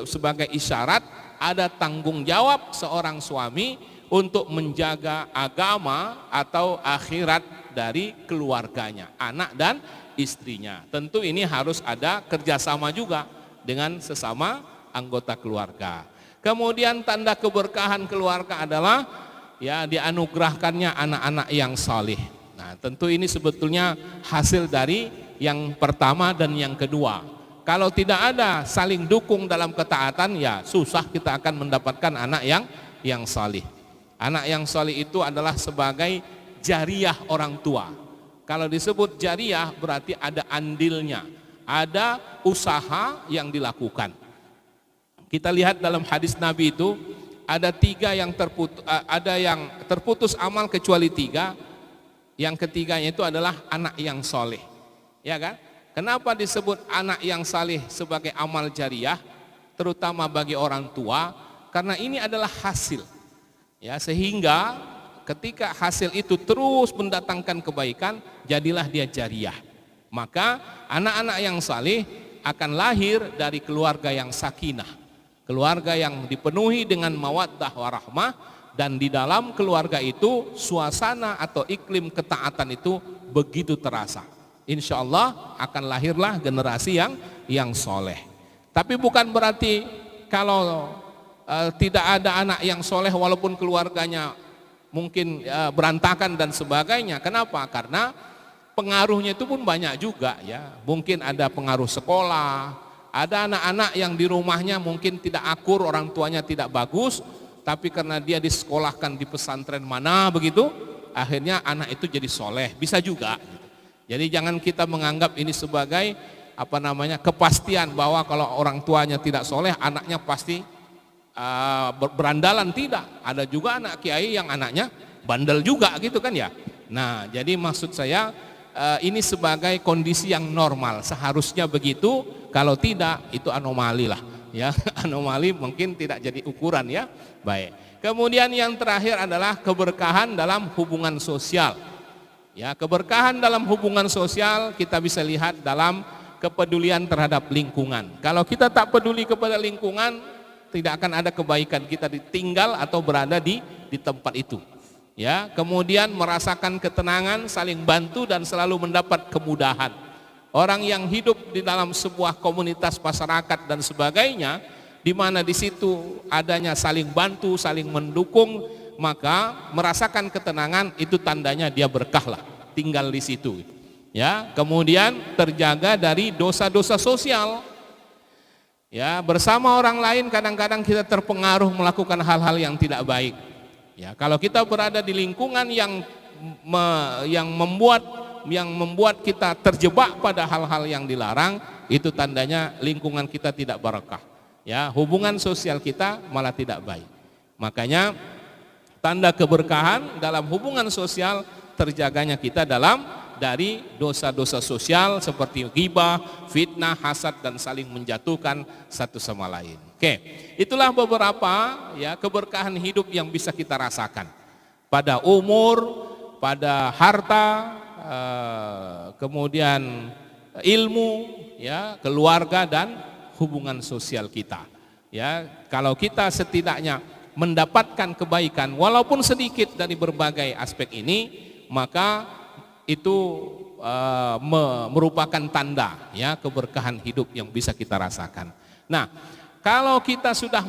sebagai isyarat ada tanggung jawab seorang suami untuk menjaga agama atau akhirat dari keluarganya, anak dan istrinya. Tentu ini harus ada kerjasama juga dengan sesama anggota keluarga. Kemudian tanda keberkahan keluarga adalah ya dianugerahkannya anak-anak yang saleh. Nah, tentu ini sebetulnya hasil dari yang pertama dan yang kedua. Kalau tidak ada saling dukung dalam ketaatan, ya susah kita akan mendapatkan anak yang saleh. Anak yang saleh itu adalah sebagai jariyah orang tua. Kalau disebut jariyah berarti ada andilnya, ada usaha yang dilakukan. Kita lihat dalam hadis Nabi itu ada ada yang terputus amal kecuali 3. Yang ketiganya itu adalah anak yang soleh, ya kan? Kenapa disebut anak yang saleh sebagai amal jariyah, terutama bagi orang tua? Karena ini adalah hasil, ya, sehingga ketika hasil itu terus mendatangkan kebaikan, jadilah dia jariyah. Maka anak-anak yang saleh akan lahir dari keluarga yang sakinah, keluarga yang dipenuhi dengan mawaddah warahmah, dan di dalam keluarga itu suasana atau iklim ketaatan itu begitu terasa. Insya Allah akan lahirlah generasi yang soleh. Tapi bukan berarti kalau tidak ada anak yang soleh walaupun keluarganya mungkin berantakan dan sebagainya. Kenapa? Karena pengaruhnya itu pun banyak juga, ya. Mungkin ada pengaruh sekolah, ada anak-anak yang di rumahnya mungkin tidak akur, orang tuanya tidak bagus, tapi karena dia disekolahkan di pesantren mana begitu, akhirnya anak itu jadi soleh, bisa juga. Jadi jangan kita menganggap ini sebagai kepastian bahwa kalau orang tuanya tidak soleh, anaknya pasti berandalan. Tidak, ada juga anak kiai yang anaknya bandel juga gitu kan ya. Nah, jadi maksud saya ini sebagai kondisi yang normal, seharusnya begitu. Kalau tidak, itu anomali lah, ya. Anomali mungkin tidak jadi ukuran, ya. Baik. Kemudian yang terakhir adalah keberkahan dalam hubungan sosial. Ya, keberkahan dalam hubungan sosial kita bisa lihat dalam kepedulian terhadap lingkungan. Kalau kita tak peduli kepada lingkungan, tidak akan ada kebaikan kita ditinggal atau berada di tempat itu. Ya, kemudian merasakan ketenangan, saling bantu dan selalu mendapat kemudahan. Orang yang hidup di dalam sebuah komunitas masyarakat dan sebagainya, di mana di situ adanya saling bantu, saling mendukung, maka merasakan ketenangan, itu tandanya dia berkah lah, tinggal di situ. Ya, kemudian terjaga dari dosa-dosa sosial. Ya, bersama orang lain kadang-kadang kita terpengaruh melakukan hal-hal yang tidak baik. Ya, kalau kita berada di lingkungan yang membuat kita terjebak pada hal-hal yang dilarang, itu tandanya lingkungan kita tidak barakah. Ya, hubungan sosial kita malah tidak baik. Makanya tanda keberkahan dalam hubungan sosial terjaganya kita dari dosa-dosa sosial seperti ghibah, fitnah, hasad dan saling menjatuhkan satu sama lain. Oke, itulah beberapa ya keberkahan hidup yang bisa kita rasakan pada umur, pada harta, kemudian ilmu, ya, keluarga dan hubungan sosial kita. Ya, kalau kita setidaknya mendapatkan kebaikan walaupun sedikit dari berbagai aspek ini, maka itu merupakan tanda ya keberkahan hidup yang bisa kita rasakan. Nah, kalau kita sudah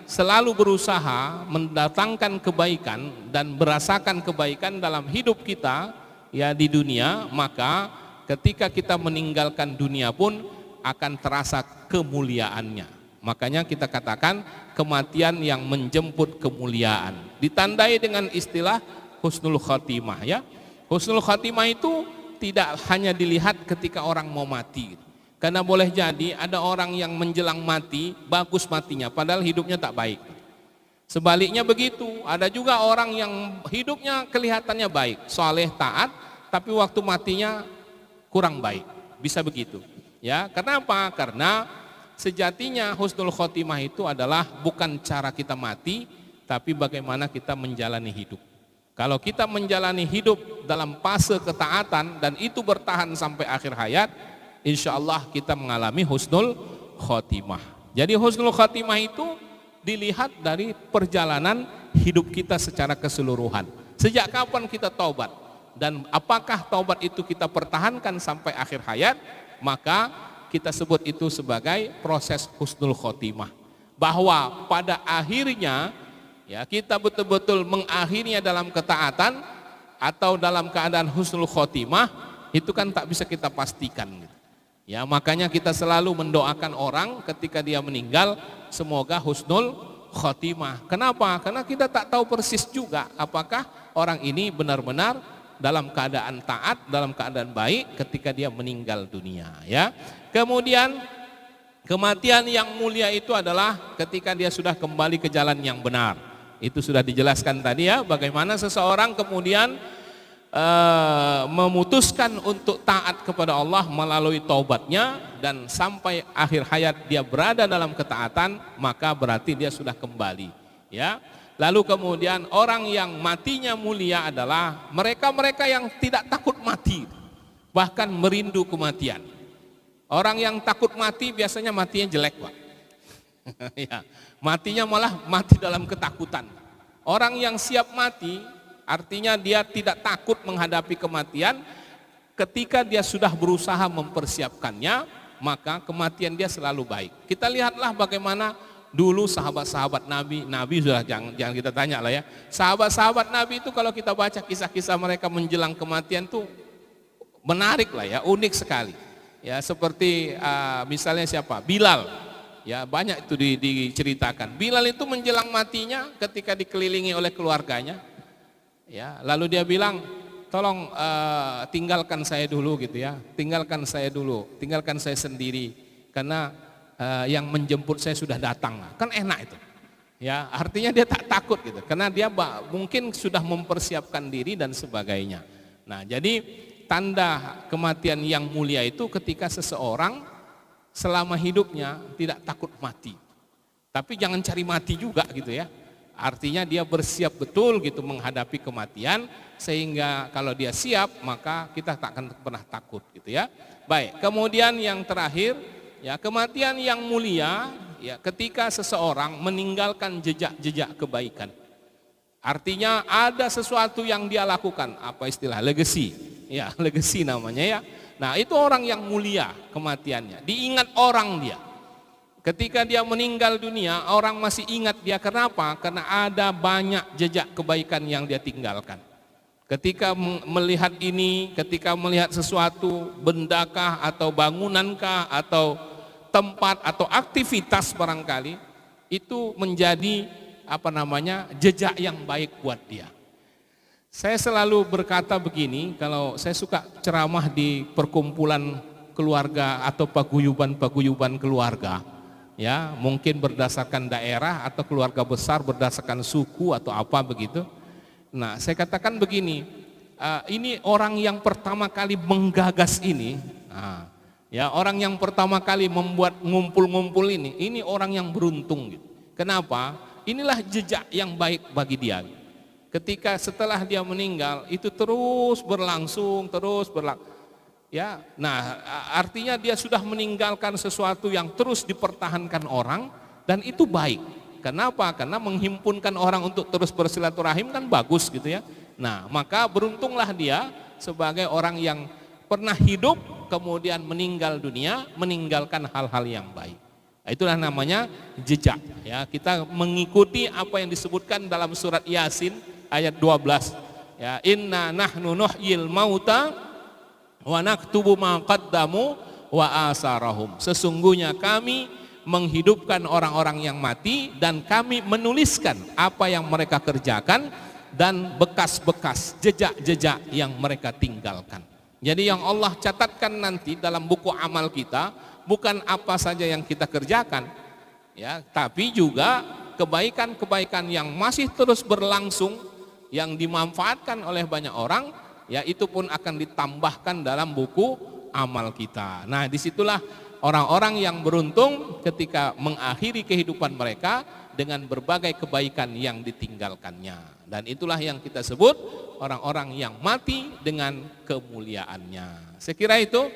selalu berusaha mendatangkan kebaikan dan merasakan kebaikan dalam hidup kita ya di dunia, maka ketika kita meninggalkan dunia pun akan terasa kemuliaannya. Makanya kita katakan kematian yang menjemput kemuliaan. Ditandai dengan istilah husnul khotimah ya. Husnul khotimah itu tidak hanya dilihat ketika orang mau mati. Karena boleh jadi ada orang yang menjelang mati, bagus matinya, padahal hidupnya tak baik. Sebaliknya begitu, ada juga orang yang hidupnya kelihatannya baik, soleh, taat, tapi waktu matinya kurang baik. Bisa begitu. Ya, kenapa? Karena sejatinya husnul khotimah itu adalah bukan cara kita mati, tapi bagaimana kita menjalani hidup. Kalau kita menjalani hidup dalam fase ketaatan dan itu bertahan sampai akhir hayat, insya Allah kita mengalami husnul khotimah. Jadi husnul khotimah itu dilihat dari perjalanan hidup kita secara keseluruhan. Sejak kapan kita taubat dan apakah taubat itu kita pertahankan sampai akhir hayat, maka kita sebut itu sebagai proses husnul khotimah. Bahwa pada akhirnya ya kita betul-betul mengakhirinya dalam ketaatan atau dalam keadaan husnul khotimah, itu kan tak bisa kita pastikan. Ya, makanya kita selalu mendoakan orang ketika dia meninggal, semoga husnul khotimah. Kenapa? Karena kita tak tahu persis juga apakah orang ini benar-benar dalam keadaan taat, dalam keadaan baik ketika dia meninggal dunia. Ya. Kemudian kematian yang mulia itu adalah ketika dia sudah kembali ke jalan yang benar. Itu sudah dijelaskan tadi ya, bagaimana seseorang kemudian memutuskan untuk taat kepada Allah melalui taubatnya dan sampai akhir hayat dia berada dalam ketaatan, maka berarti dia sudah kembali. Ya. Lalu kemudian orang yang matinya mulia adalah mereka-mereka yang tidak takut mati, bahkan merindu kematian. Orang yang takut mati biasanya matinya jelek, Pak. Ya, matinya malah mati dalam ketakutan. Orang yang siap mati artinya dia tidak takut menghadapi kematian. Ketika dia sudah berusaha mempersiapkannya, maka kematian dia selalu baik. Kita lihatlah bagaimana dulu sahabat-sahabat Nabi sudah jangan kita tanya lah ya. Sahabat-sahabat Nabi itu kalau kita baca kisah-kisah mereka menjelang kematian tuh menarik lah ya, unik sekali. Ya, seperti misalnya siapa? Bilal. Ya, banyak itu diceritakan. Bilal itu menjelang matinya ketika dikelilingi oleh keluarganya. Ya, lalu dia bilang, "Tolong tinggalkan saya dulu," gitu ya. "Tinggalkan saya dulu, tinggalkan saya sendiri karena yang menjemput saya sudah datang." Kan enak itu. Ya, artinya dia tak takut gitu. Karena dia mungkin sudah mempersiapkan diri dan sebagainya. Nah, jadi tanda kematian yang mulia itu ketika seseorang selama hidupnya tidak takut mati. Tapi jangan cari mati juga gitu ya. Artinya dia bersiap betul gitu menghadapi kematian, sehingga kalau dia siap maka kita tak akan pernah takut gitu ya. Baik, kemudian yang terakhir ya, kematian yang mulia ya ketika seseorang meninggalkan jejak-jejak kebaikan. Artinya ada sesuatu yang dia lakukan, apa istilah legacy. Ya, legacy namanya ya. Nah, itu orang yang mulia kematiannya, diingat orang dia. Ketika dia meninggal dunia, orang masih ingat dia. Kenapa? Karena ada banyak jejak kebaikan yang dia tinggalkan. Ketika melihat ini, ketika melihat sesuatu, bendakah atau bangunankah atau tempat atau aktivitas barangkali, itu menjadi jejak yang baik buat dia. Saya selalu berkata begini, kalau saya suka ceramah di perkumpulan keluarga atau paguyuban keluarga, ya mungkin berdasarkan daerah atau keluarga besar berdasarkan suku atau apa begitu. Nah, saya katakan begini, ini orang yang pertama kali menggagas ini, ya orang yang pertama kali membuat ngumpul-ngumpul ini orang yang beruntung. Gitu. Kenapa? Inilah jejak yang baik bagi dia. Ketika setelah dia meninggal itu terus berlangsung. Ya, nah artinya dia sudah meninggalkan sesuatu yang terus dipertahankan orang dan itu baik. Kenapa? Karena menghimpunkan orang untuk terus bersilaturahim kan bagus gitu ya. Nah, maka beruntunglah dia sebagai orang yang pernah hidup kemudian meninggal dunia, meninggalkan hal-hal yang baik. Nah, itulah namanya jejak. Ya, kita mengikuti apa yang disebutkan dalam surat Yasin ayat 12. Ya, inna nahnu nuhyil mauta wa naktubu ma qaddamu wa asarahum. Sesungguhnya kami menghidupkan orang-orang yang mati dan kami menuliskan apa yang mereka kerjakan dan bekas-bekas jejak-jejak yang mereka tinggalkan. Jadi yang Allah catatkan nanti dalam buku amal kita bukan apa saja yang kita kerjakan, ya, tapi juga kebaikan-kebaikan yang masih terus berlangsung yang dimanfaatkan oleh banyak orang, ya itu pun akan ditambahkan dalam buku amal kita. Nah, disitulah orang-orang yang beruntung ketika mengakhiri kehidupan mereka dengan berbagai kebaikan yang ditinggalkannya. Dan itulah yang kita sebut orang-orang yang mati dengan kemuliaannya. Saya kira itu,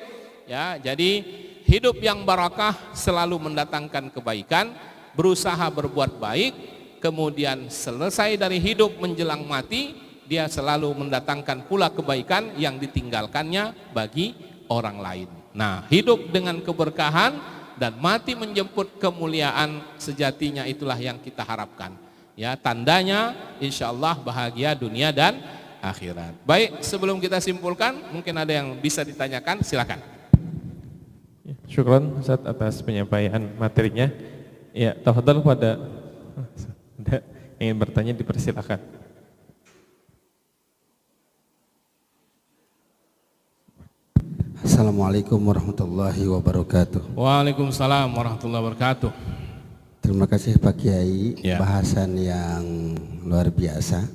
ya. Jadi hidup yang barakah selalu mendatangkan kebaikan, berusaha berbuat baik, kemudian selesai dari hidup menjelang mati, dia selalu mendatangkan pula kebaikan yang ditinggalkannya bagi orang lain. Nah, hidup dengan keberkahan dan mati menjemput kemuliaan sejatinya itulah yang kita harapkan. Ya, tandanya insyaallah bahagia dunia dan akhirat. Baik, sebelum kita simpulkan, mungkin ada yang bisa ditanyakan, silakan. Syukron Ustaz atas penyampaian materinya. Ya, tafadhal pada ada yang ingin bertanya dipersilakan. Assalamualaikum warahmatullahi wabarakatuh. Waalaikumsalam warahmatullahi wabarakatuh. Terima kasih Pak Kiai, Ya. bahasan yang luar biasa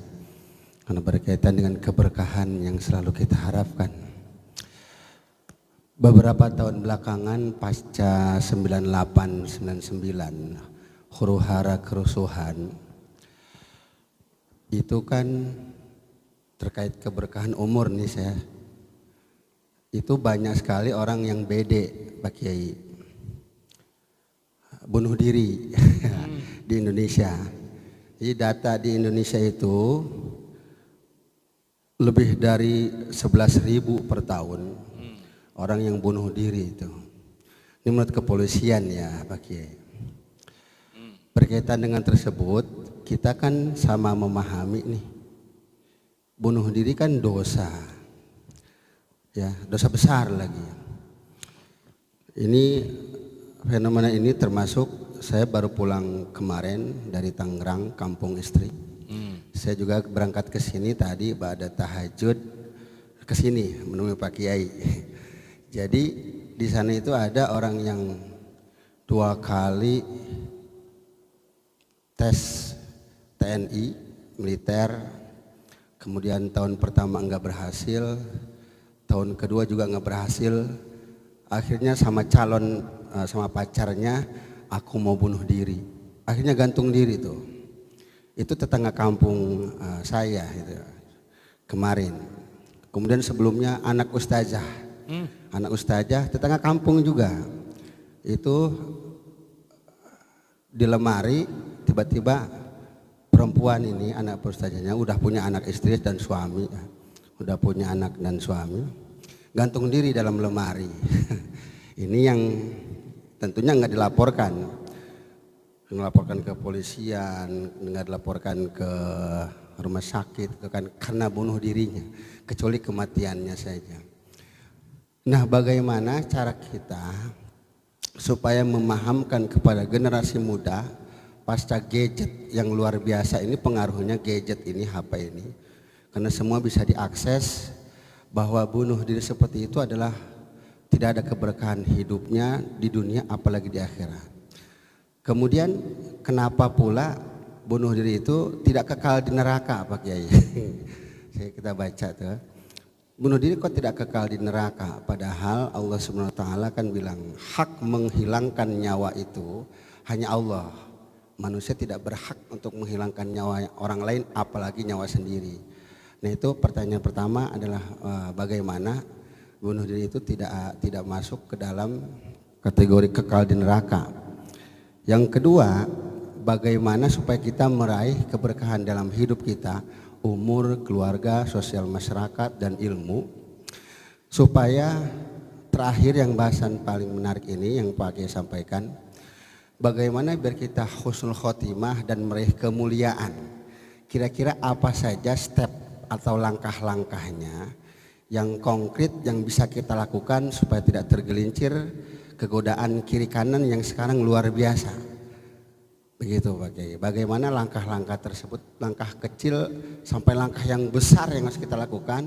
karena berkaitan dengan keberkahan yang selalu kita harapkan. Beberapa tahun belakangan pasca 98-99 huru-hara kerusuhan itu kan terkait keberkahan umur nih saya. Itu banyak sekali orang yang bede Pak Kiai, bunuh diri di Indonesia. Jadi data di Indonesia itu lebih dari 11.000 per tahun orang yang bunuh diri itu. Ini menurut kepolisian ya Pak Kiai. Berkaitan dengan tersebut, kita kan sama memahami nih, bunuh diri kan dosa. Ya, dosa besar lagi. Ini fenomena ini termasuk saya baru pulang kemarin dari Tangerang, kampung istri. Saya juga berangkat ke sini tadi pada tahajud ke sini menemui Pak Kiai. Jadi di sana itu ada orang yang 2 kali tes TNI militer, kemudian tahun pertama enggak berhasil. Tahun kedua juga nggak berhasil, akhirnya sama calon sama pacarnya, aku mau bunuh diri, akhirnya gantung diri tuh. Itu tetangga kampung saya itu kemarin. Kemudian sebelumnya anak ustazah tetangga kampung juga, itu di lemari tiba-tiba perempuan ini anak ustazahnya udah punya anak istri dan suami. Udah punya anak dan suami, gantung diri dalam lemari. Ini yang tentunya nggak dilaporkan ke polisian, nggak dilaporkan ke rumah sakit, itu kan karena bunuh dirinya, kecuali kematiannya saja. Nah, bagaimana cara kita supaya memahamkan kepada generasi muda pasca gadget yang luar biasa ini, pengaruhnya gadget ini, HP ini, karena semua bisa diakses, bahwa bunuh diri seperti itu adalah tidak ada keberkahan hidupnya di dunia apalagi di akhirat. Kemudian kenapa pula bunuh diri itu tidak kekal di neraka Pak Kiai? Kita baca tuh, bunuh diri kok tidak kekal di neraka, padahal Allah Subhanahu wa taala kan bilang hak menghilangkan nyawa itu hanya Allah. Manusia tidak berhak untuk menghilangkan nyawa orang lain apalagi nyawa sendiri. Nah, itu pertanyaan pertama adalah bagaimana bunuh diri itu tidak masuk ke dalam kategori kekal di neraka. Yang kedua, bagaimana supaya kita meraih keberkahan dalam hidup kita, umur, keluarga, sosial masyarakat, dan ilmu. Supaya terakhir yang bahasan paling menarik ini yang Pak Kiai sampaikan, bagaimana biar kita husnul khotimah dan meraih kemuliaan. Kira-kira apa saja step atau langkah-langkahnya yang konkret yang bisa kita lakukan supaya tidak tergelincir kegodaan kiri kanan yang sekarang luar biasa. Begitu Pak Kiai. Bagaimana langkah-langkah tersebut, langkah kecil sampai langkah yang besar yang harus kita lakukan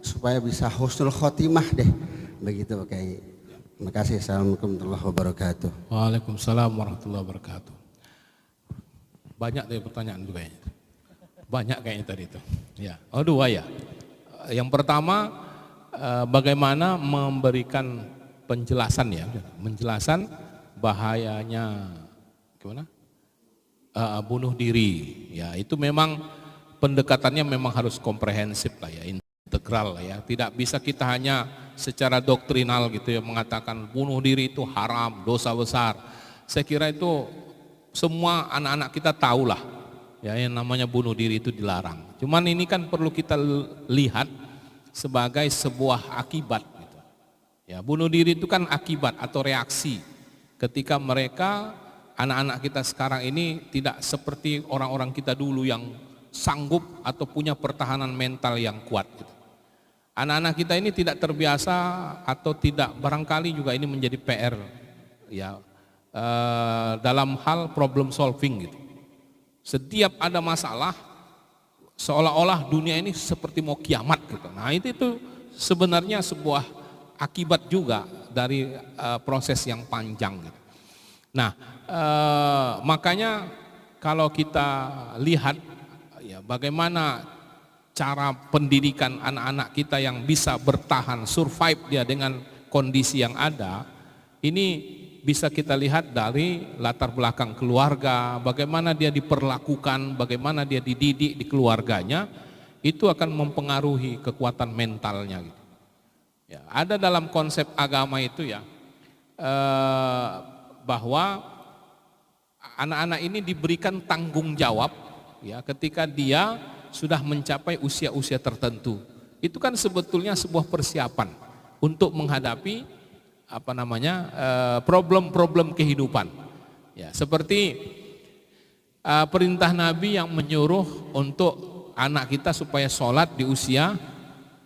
supaya bisa husnul khotimah deh. Begitu Pak Kiai. Terima kasih. Assalamualaikum warahmatullahi wabarakatuh. Waalaikumsalam warahmatullahi wabarakatuh. Banyak tadi pertanyaan juga kayaknya. Banyak kayaknya tadi itu. Ya. Oh, dua ya. Yang pertama, bagaimana memberikan penjelasan ya, menjelasan bahayanya gimana? Bunuh diri. Ya, itu memang pendekatannya memang harus komprehensif lah ya, integral lah ya. Tidak bisa kita hanya secara doktrinal gitu ya mengatakan bunuh diri itu haram, dosa besar. Saya kira itu semua anak-anak kita tahulah ya yang namanya bunuh diri itu dilarang. Cuman ini kan perlu kita lihat sebagai sebuah akibat gitu. Ya, bunuh diri itu kan akibat atau reaksi ketika mereka anak-anak kita sekarang ini tidak seperti orang-orang kita dulu yang sanggup atau punya pertahanan mental yang kuat gitu. Anak-anak kita ini tidak terbiasa atau tidak, barangkali juga ini menjadi PR ya dalam hal problem solving gitu. Setiap ada masalah seolah-olah dunia ini seperti mau kiamat gitu. Nah itu sebenarnya sebuah akibat juga dari proses yang panjang gitu. Nah makanya kalau kita lihat ya bagaimana cara pendidikan anak-anak kita yang bisa bertahan, survive dia dengan kondisi yang ada, ini bisa kita lihat dari latar belakang keluarga, bagaimana dia diperlakukan, bagaimana dia dididik di keluarganya, itu akan mempengaruhi kekuatan mentalnya. Gitu. Ya, ada dalam konsep agama itu ya, bahwa anak-anak ini diberikan tanggung jawab ya ketika dia sudah mencapai usia-usia tertentu. Itu kan sebetulnya sebuah persiapan untuk menghadapi problem-problem kehidupan. Ya, seperti perintah Nabi yang menyuruh untuk anak kita supaya sholat di usia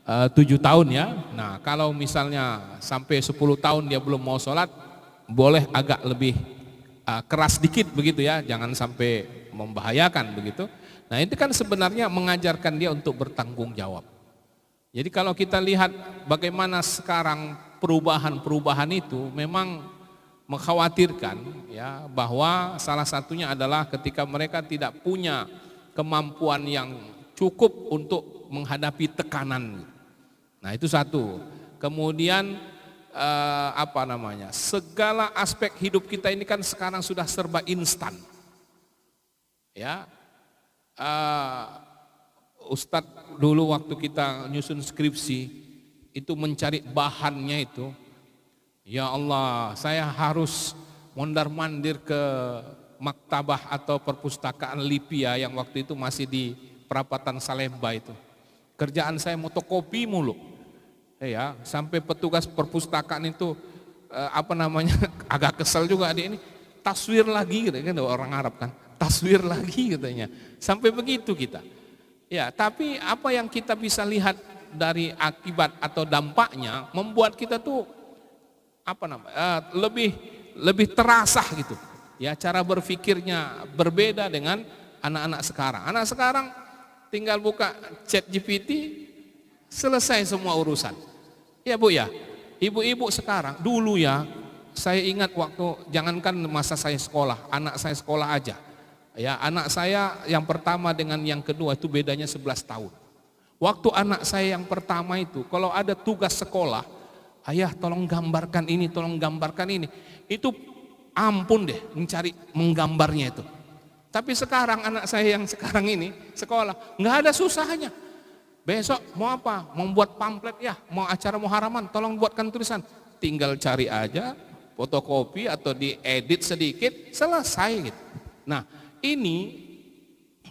7 tahun ya. Nah, kalau misalnya sampai 10 tahun dia belum mau sholat, boleh agak lebih keras dikit begitu ya, jangan sampai membahayakan begitu. Nah itu kan sebenarnya mengajarkan dia untuk bertanggung jawab. Jadi kalau kita lihat bagaimana sekarang perubahan-perubahan itu memang mengkhawatirkan ya, bahwa salah satunya adalah ketika mereka tidak punya kemampuan yang cukup untuk menghadapi tekanan. Nah itu satu. Kemudian segala aspek hidup kita ini kan sekarang sudah serba instan. Ya. Ustadz dulu waktu kita nyusun skripsi itu mencari bahannya itu, ya Allah saya harus mondar-mandir ke maktabah atau perpustakaan Lipia yang waktu itu masih di perapatan Salemba itu. Kerjaan saya motokopi mulu ya, sampai petugas perpustakaan itu agak kesel juga adik ini, taswir lagi gitu kan, orang Arab kan, taswir lagi katanya. Sampai begitu kita. Ya, tapi apa yang kita bisa lihat dari akibat atau dampaknya membuat kita tuh lebih terasa gitu. Ya, cara berpikirnya berbeda dengan anak-anak sekarang. Anak sekarang tinggal buka ChatGPT, selesai semua urusan. Ya Bu ya, ibu-ibu sekarang, dulu ya, saya ingat waktu, jangankan masa saya sekolah, anak saya sekolah aja. Ya, anak saya yang pertama dengan yang kedua itu bedanya 11 tahun. Waktu anak saya yang pertama itu, kalau ada tugas sekolah, ayah tolong gambarkan ini, tolong gambarkan ini. Itu ampun deh mencari menggambarnya itu. Tapi sekarang anak saya yang sekarang ini sekolah, nggak ada susahnya. Besok mau apa? Mau buat pamflet ya, mau acara muharaman, tolong buatkan tulisan. Tinggal cari aja, fotokopi atau diedit sedikit, selesai gitu. Nah, ini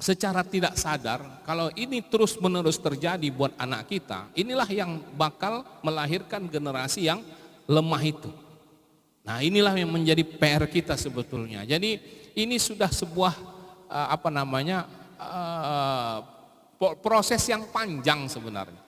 secara tidak sadar, kalau ini terus menerus terjadi buat anak kita, inilah yang bakal melahirkan generasi yang lemah itu. Nah, inilah yang menjadi PR kita sebetulnya. Jadi ini sudah sebuah proses yang panjang sebenarnya.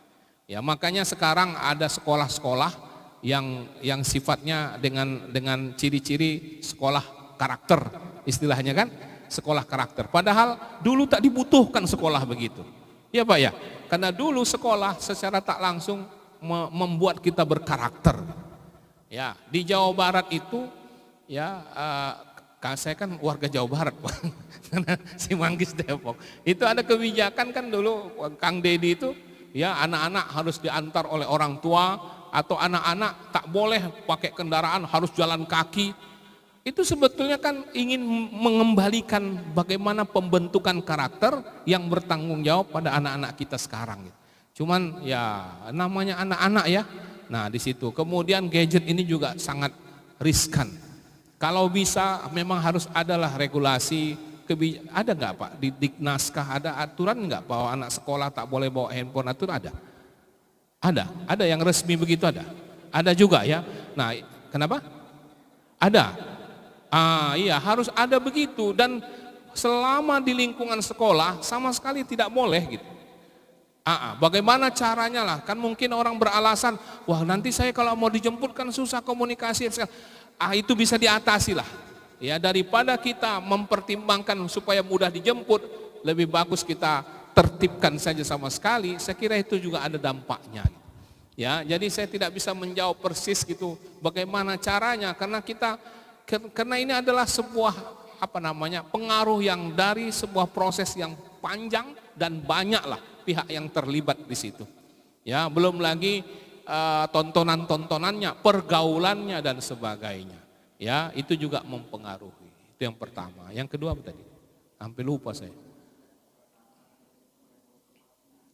Ya, makanya sekarang ada sekolah-sekolah yang sifatnya dengan ciri-ciri sekolah karakter, istilahnya kan, sekolah karakter. Padahal dulu tak dibutuhkan sekolah begitu. Ya Pak ya, karena dulu sekolah secara tak langsung membuat kita berkarakter. Ya, di Jawa Barat itu ya, saya kan warga Jawa Barat, karena si Manggis Depok. Itu ada kebijakan kan dulu Kang Dedi itu, ya anak-anak harus diantar oleh orang tua, atau anak-anak tak boleh pakai kendaraan, harus jalan kaki. Itu sebetulnya kan ingin mengembalikan bagaimana pembentukan karakter yang bertanggung jawab pada anak-anak kita sekarang. Cuman ya namanya anak-anak ya. Nah di situ kemudian gadget ini juga sangat riskan. Kalau bisa memang harus adalah regulasi, ada nggak Pak di naskah ada aturan nggak bahwa anak sekolah tak boleh bawa handphone, aturan ada? Ada yang resmi begitu ada juga ya. Nah kenapa? Ada. Iya harus ada begitu, dan selama di lingkungan sekolah sama sekali tidak boleh gitu. Bagaimana caranya lah, kan mungkin orang beralasan, wah nanti saya kalau mau dijemput kan susah komunikasi. Itu bisa diatasi lah. Ya daripada kita mempertimbangkan supaya mudah dijemput, lebih bagus kita tertibkan saja sama sekali. Saya kira itu juga ada dampaknya. Ya, jadi saya tidak bisa menjawab persis gitu bagaimana caranya, karena ini adalah sebuah pengaruh yang dari sebuah proses yang panjang dan banyaklah pihak yang terlibat di situ. Ya, belum lagi tontonan-tontonannya, pergaulannya dan sebagainya. Ya, itu juga mempengaruhi. Itu yang pertama. Yang kedua apa tadi? Hampir lupa saya.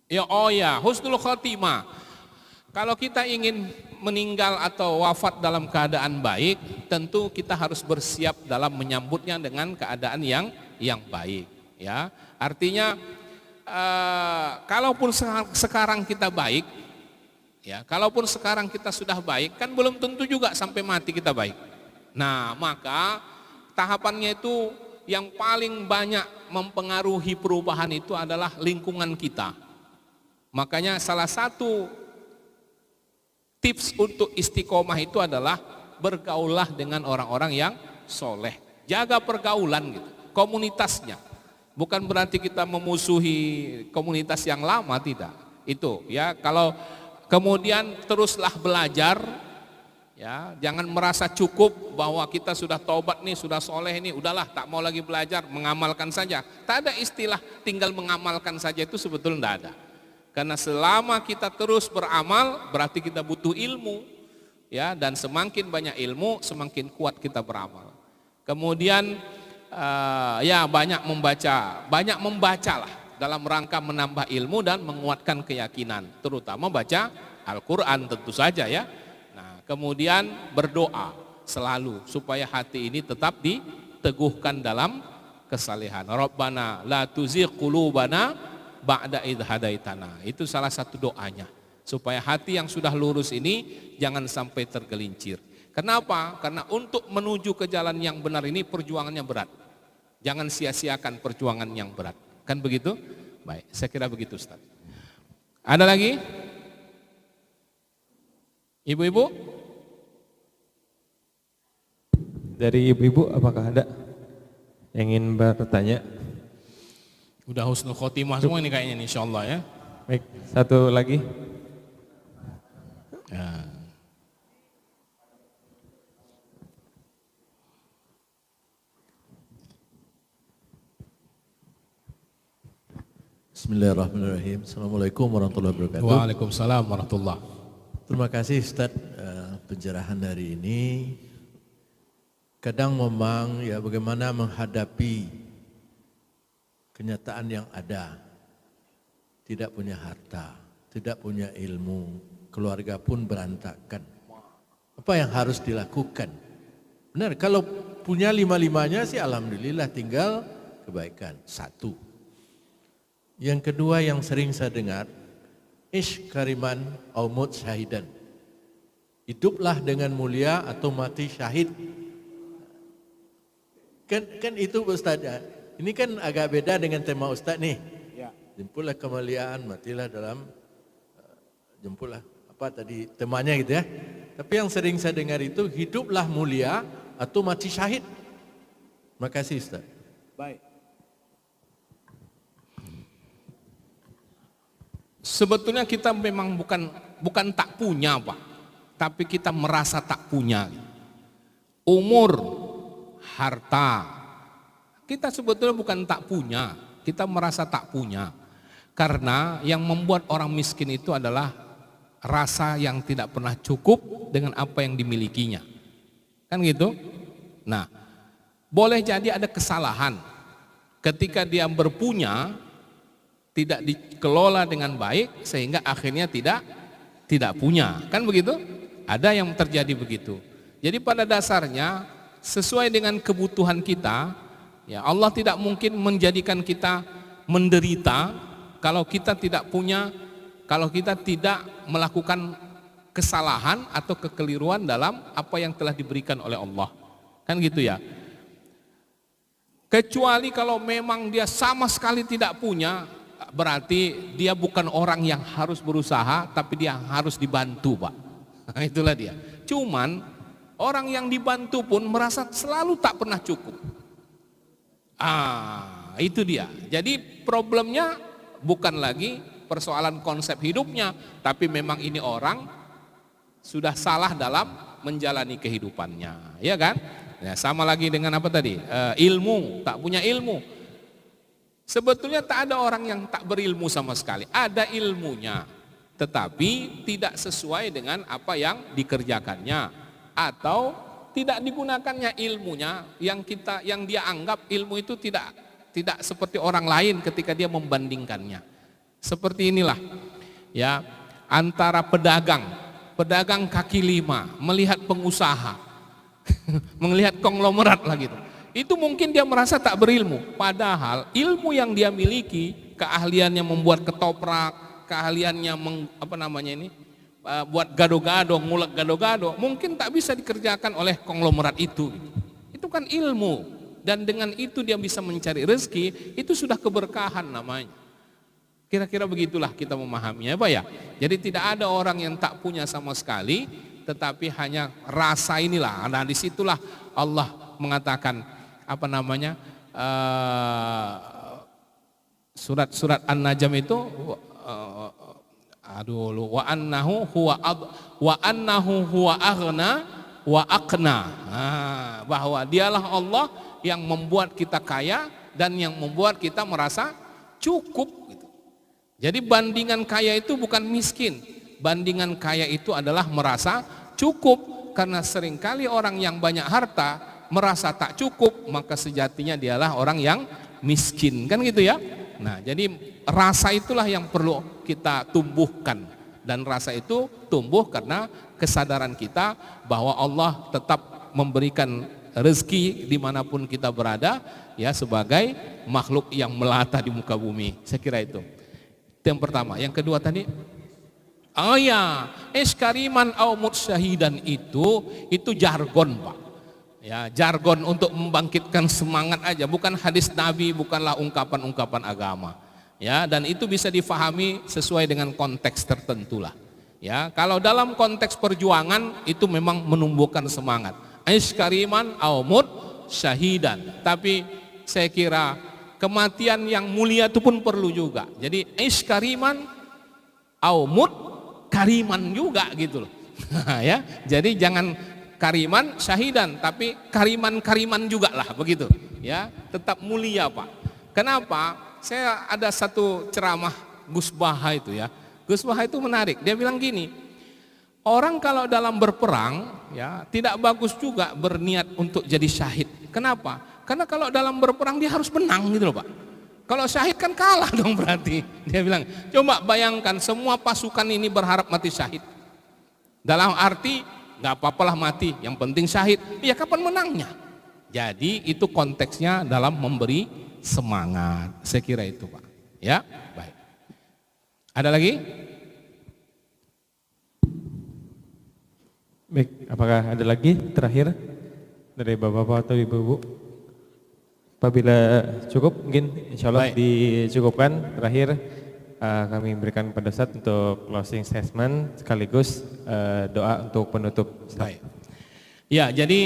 Ya, husnul khotimah. Kalau kita ingin meninggal atau wafat dalam keadaan baik, tentu kita harus bersiap dalam menyambutnya dengan keadaan yang baik. Ya, artinya kalaupun sekarang kita baik, ya, kalaupun sekarang kita sudah baik, kan belum tentu juga sampai mati kita baik. Nah, maka tahapannya itu yang paling banyak mempengaruhi perubahan itu adalah lingkungan kita. Makanya salah satu tips untuk istiqomah itu adalah bergaulah dengan orang-orang yang soleh. Jaga pergaulan gitu, komunitasnya. Bukan berarti kita memusuhi komunitas yang lama, tidak. Itu ya, kalau kemudian teruslah belajar, ya, jangan merasa cukup bahwa kita sudah taubat nih, sudah soleh ini, udahlah tak mau lagi belajar, mengamalkan saja. Tak ada istilah tinggal mengamalkan saja, itu sebetulnya tidak ada. Karena selama kita terus beramal, berarti kita butuh ilmu, ya, dan semakin banyak ilmu, semakin kuat kita beramal. Kemudian ya banyak membaca lah dalam rangka menambah ilmu dan menguatkan keyakinan, terutama baca Al-Quran tentu saja ya. Nah, kemudian berdoa selalu supaya hati ini tetap diteguhkan dalam kesalehan. Rabbana la tuzigh qulubana ba'da idh hadaitana. Itu salah satu doanya, supaya hati yang sudah lurus ini jangan sampai tergelincir. Kenapa? Karena untuk menuju ke jalan yang benar ini perjuangannya berat. Jangan sia-siakan perjuangan yang berat. Kan begitu? Baik, saya kira begitu Ustaz. Ada lagi? Ibu-ibu? Dari ibu-ibu apakah ada yang ingin bertanya? Udah husnul khotimah semua ini kayaknya nih, insyaallah ya. Baik, satu lagi. Ya. Bismillahirrahmanirrahim. Assalamualaikum warahmatullahi wabarakatuh. Waalaikumsalam warahmatullahi. Terima kasih Ustaz pencerahan hari ini. Kadang memang ya bagaimana menghadapi kenyataan yang ada tidak punya harta, tidak punya ilmu, keluarga pun berantakan. Apa yang harus dilakukan? Benar, kalau punya lima-limanya sih alhamdulillah, tinggal kebaikan. Satu. Yang kedua yang sering saya dengar, ish kariman au mut syahidan. Hiduplah dengan mulia atau mati syahid. Kan itu Ustaz ya. Ini kan agak beda dengan tema Ustaz nih. Jemputlah kemuliaan, matilah dalam jemputlah apa tadi temanya gitu ya. Tapi yang sering saya dengar itu hiduplah mulia atau mati syahid. Makasih Ustaz. Baik. Sebetulnya kita memang bukan tak punya, Pak, tapi kita merasa tak punya. Umur, harta, kita sebetulnya bukan tak punya, kita merasa tak punya. Karena yang membuat orang miskin itu adalah rasa yang tidak pernah cukup dengan apa yang dimilikinya. Kan gitu? Nah, boleh jadi ada kesalahan ketika dia berpunya tidak dikelola dengan baik sehingga akhirnya tidak punya. Kan begitu? Ada yang terjadi begitu. Jadi pada dasarnya sesuai dengan kebutuhan kita, ya Allah tidak mungkin menjadikan kita menderita kalau kita tidak punya, kalau kita tidak melakukan kesalahan atau kekeliruan dalam apa yang telah diberikan oleh Allah. Kan gitu ya. Kecuali kalau memang dia sama sekali tidak punya, berarti dia bukan orang yang harus berusaha, tapi dia harus dibantu, Pak. Nah, itulah dia. Cuman orang yang dibantu pun merasa selalu tak pernah cukup. Itu dia. Jadi problemnya bukan lagi persoalan konsep hidupnya, tapi memang ini orang sudah salah dalam menjalani kehidupannya, ya kan? Ya, sama lagi dengan apa tadi? Ilmu, tak punya ilmu. Sebetulnya tak ada orang yang tak berilmu sama sekali. Ada ilmunya, tetapi tidak sesuai dengan apa yang dikerjakannya, atau tidak digunakannya ilmunya yang dia anggap ilmu itu tidak seperti orang lain ketika dia membandingkannya. Seperti inilah ya, antara pedagang kaki lima melihat pengusaha melihat konglomerat lah gitu. Itu mungkin dia merasa tak berilmu, padahal ilmu yang dia miliki, keahliannya membuat ketoprak, keahliannya buat gado-gado, ngulek gado-gado, mungkin tak bisa dikerjakan oleh konglomerat itu. Itu kan ilmu. Dan dengan itu dia bisa mencari rezeki, itu sudah keberkahan namanya. Kira-kira begitulah kita memahaminya, Pak ya. Jadi tidak ada orang yang tak punya sama sekali, tetapi hanya rasa inilah. Nah, disitulah Allah mengatakan surat An-Najm itu wa annahu huwa aghna wa aqna. Bahwa dialah Allah yang membuat kita kaya dan yang membuat kita merasa cukup gitu. Jadi bandingan kaya itu bukan miskin, bandingan kaya itu adalah merasa cukup. Karena seringkali orang yang banyak harta merasa tak cukup, maka sejatinya dialah orang yang miskin, kan gitu ya. Nah, jadi rasa itulah yang perlu kita tumbuhkan, dan rasa itu tumbuh karena kesadaran kita bahwa Allah tetap memberikan rezeki dimanapun kita berada, ya, sebagai makhluk yang melata di muka bumi. Saya kira itu yang pertama. Yang kedua tadi, iskariman au mutsyahidan itu jargon, Pak. Ya, jargon untuk membangkitkan semangat aja, bukan hadis Nabi, bukanlah ungkapan-ungkapan agama. Ya, dan itu bisa difahami sesuai dengan konteks tertentu lah. Ya, kalau dalam konteks perjuangan itu memang menumbuhkan semangat. Iskariman au mut syahidan. Tapi saya kira kematian yang mulia itu pun perlu juga. Jadi iskariman au mut kariman juga gitu loh. Ya, jadi jangan kariman syahidan, tapi kariman juga lah begitu. Ya, tetap mulia, Pak. Kenapa? Saya ada satu ceramah Gus Baha itu ya. Gus Baha itu menarik. Dia bilang gini, orang kalau dalam berperang ya tidak bagus juga berniat untuk jadi syahid. Kenapa? Karena kalau dalam berperang dia harus menang gitu loh, Pak. Kalau syahid kan kalah dong berarti. Dia bilang, coba bayangkan semua pasukan ini berharap mati syahid. Dalam arti, gak apa-apalah mati, yang penting syahid. Ya kapan menangnya? Jadi itu konteksnya dalam memberi semangat. Saya kira itu Pak. Ya, baik. Ada lagi? Baik, apakah ada lagi terakhir dari bapak-bapak atau ibu-ibu? Apabila cukup, mungkin insya Allah dicukupkan. Terakhir kami berikan pada Ustadz untuk closing statement sekaligus doa untuk penutup. Baik. Ya, jadi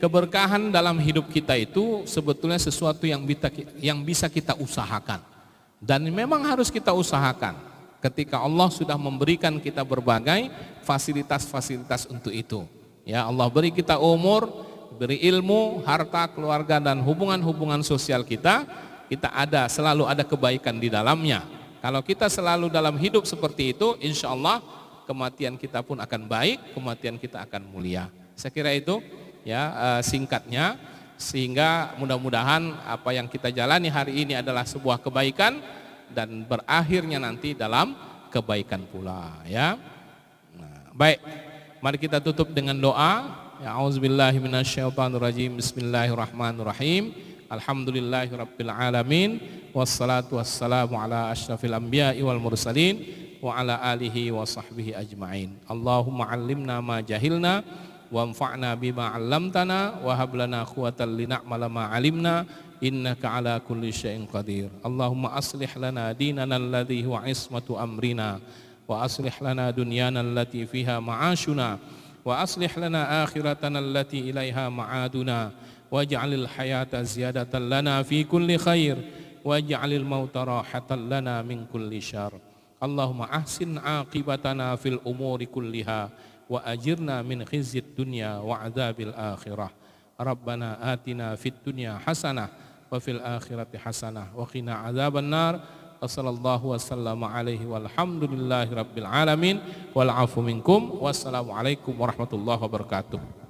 keberkahan dalam hidup kita itu sebetulnya sesuatu yang bisa kita usahakan. Dan memang harus kita usahakan ketika Allah sudah memberikan kita berbagai fasilitas-fasilitas untuk itu. Ya, Allah beri kita umur, beri ilmu, harta, keluarga dan hubungan-hubungan sosial kita selalu ada kebaikan di dalamnya. Kalau kita selalu dalam hidup seperti itu, insya Allah kematian kita pun akan baik, kematian kita akan mulia. Saya kira itu ya singkatnya, sehingga mudah-mudahan apa yang kita jalani hari ini adalah sebuah kebaikan dan berakhirnya nanti dalam kebaikan pula ya. Nah, baik, mari kita tutup dengan doa. Ya, auzubillahi minasyaitonirrajim. Bismillahirrahmanirrahim. Alhamdulillahirabbil alamin wassalatu wassalamu ala asyrafil anbiya'i wal mursalin wa ala alihi wa sahbihi ajmain. Allahumma 'allimna ma jahilna wanfa'na bima 'allamtana wa hab lana quwwatan lina'mala ma 'alimna innaka 'ala kulli syai'in qadir. Allahumma aslih lana dinana alladhi huwa 'ismatu amrina wa aslih lana dunyana allati fiha ma'ashuna wa aslih lana akhiratana allati ilaiha ma'aduna waj'alil hayata ziyadatan lana fi kulli khair waj'alil mauta rahatan lana min kulli syarr. Allahumma ahsin aqibatana fil umuri kulliha wa ajirna min khizyid dunya wa adzabil akhirah. Rabbana atina fid dunya hasanah wa fil akhirati hasanah wa qina adzaban nar. Wassallallahu wasallam alaihi walhamdulillahi rabbil alamin wal afu minkum. Wassalamualaikum warahmatullahi wabarakatuh.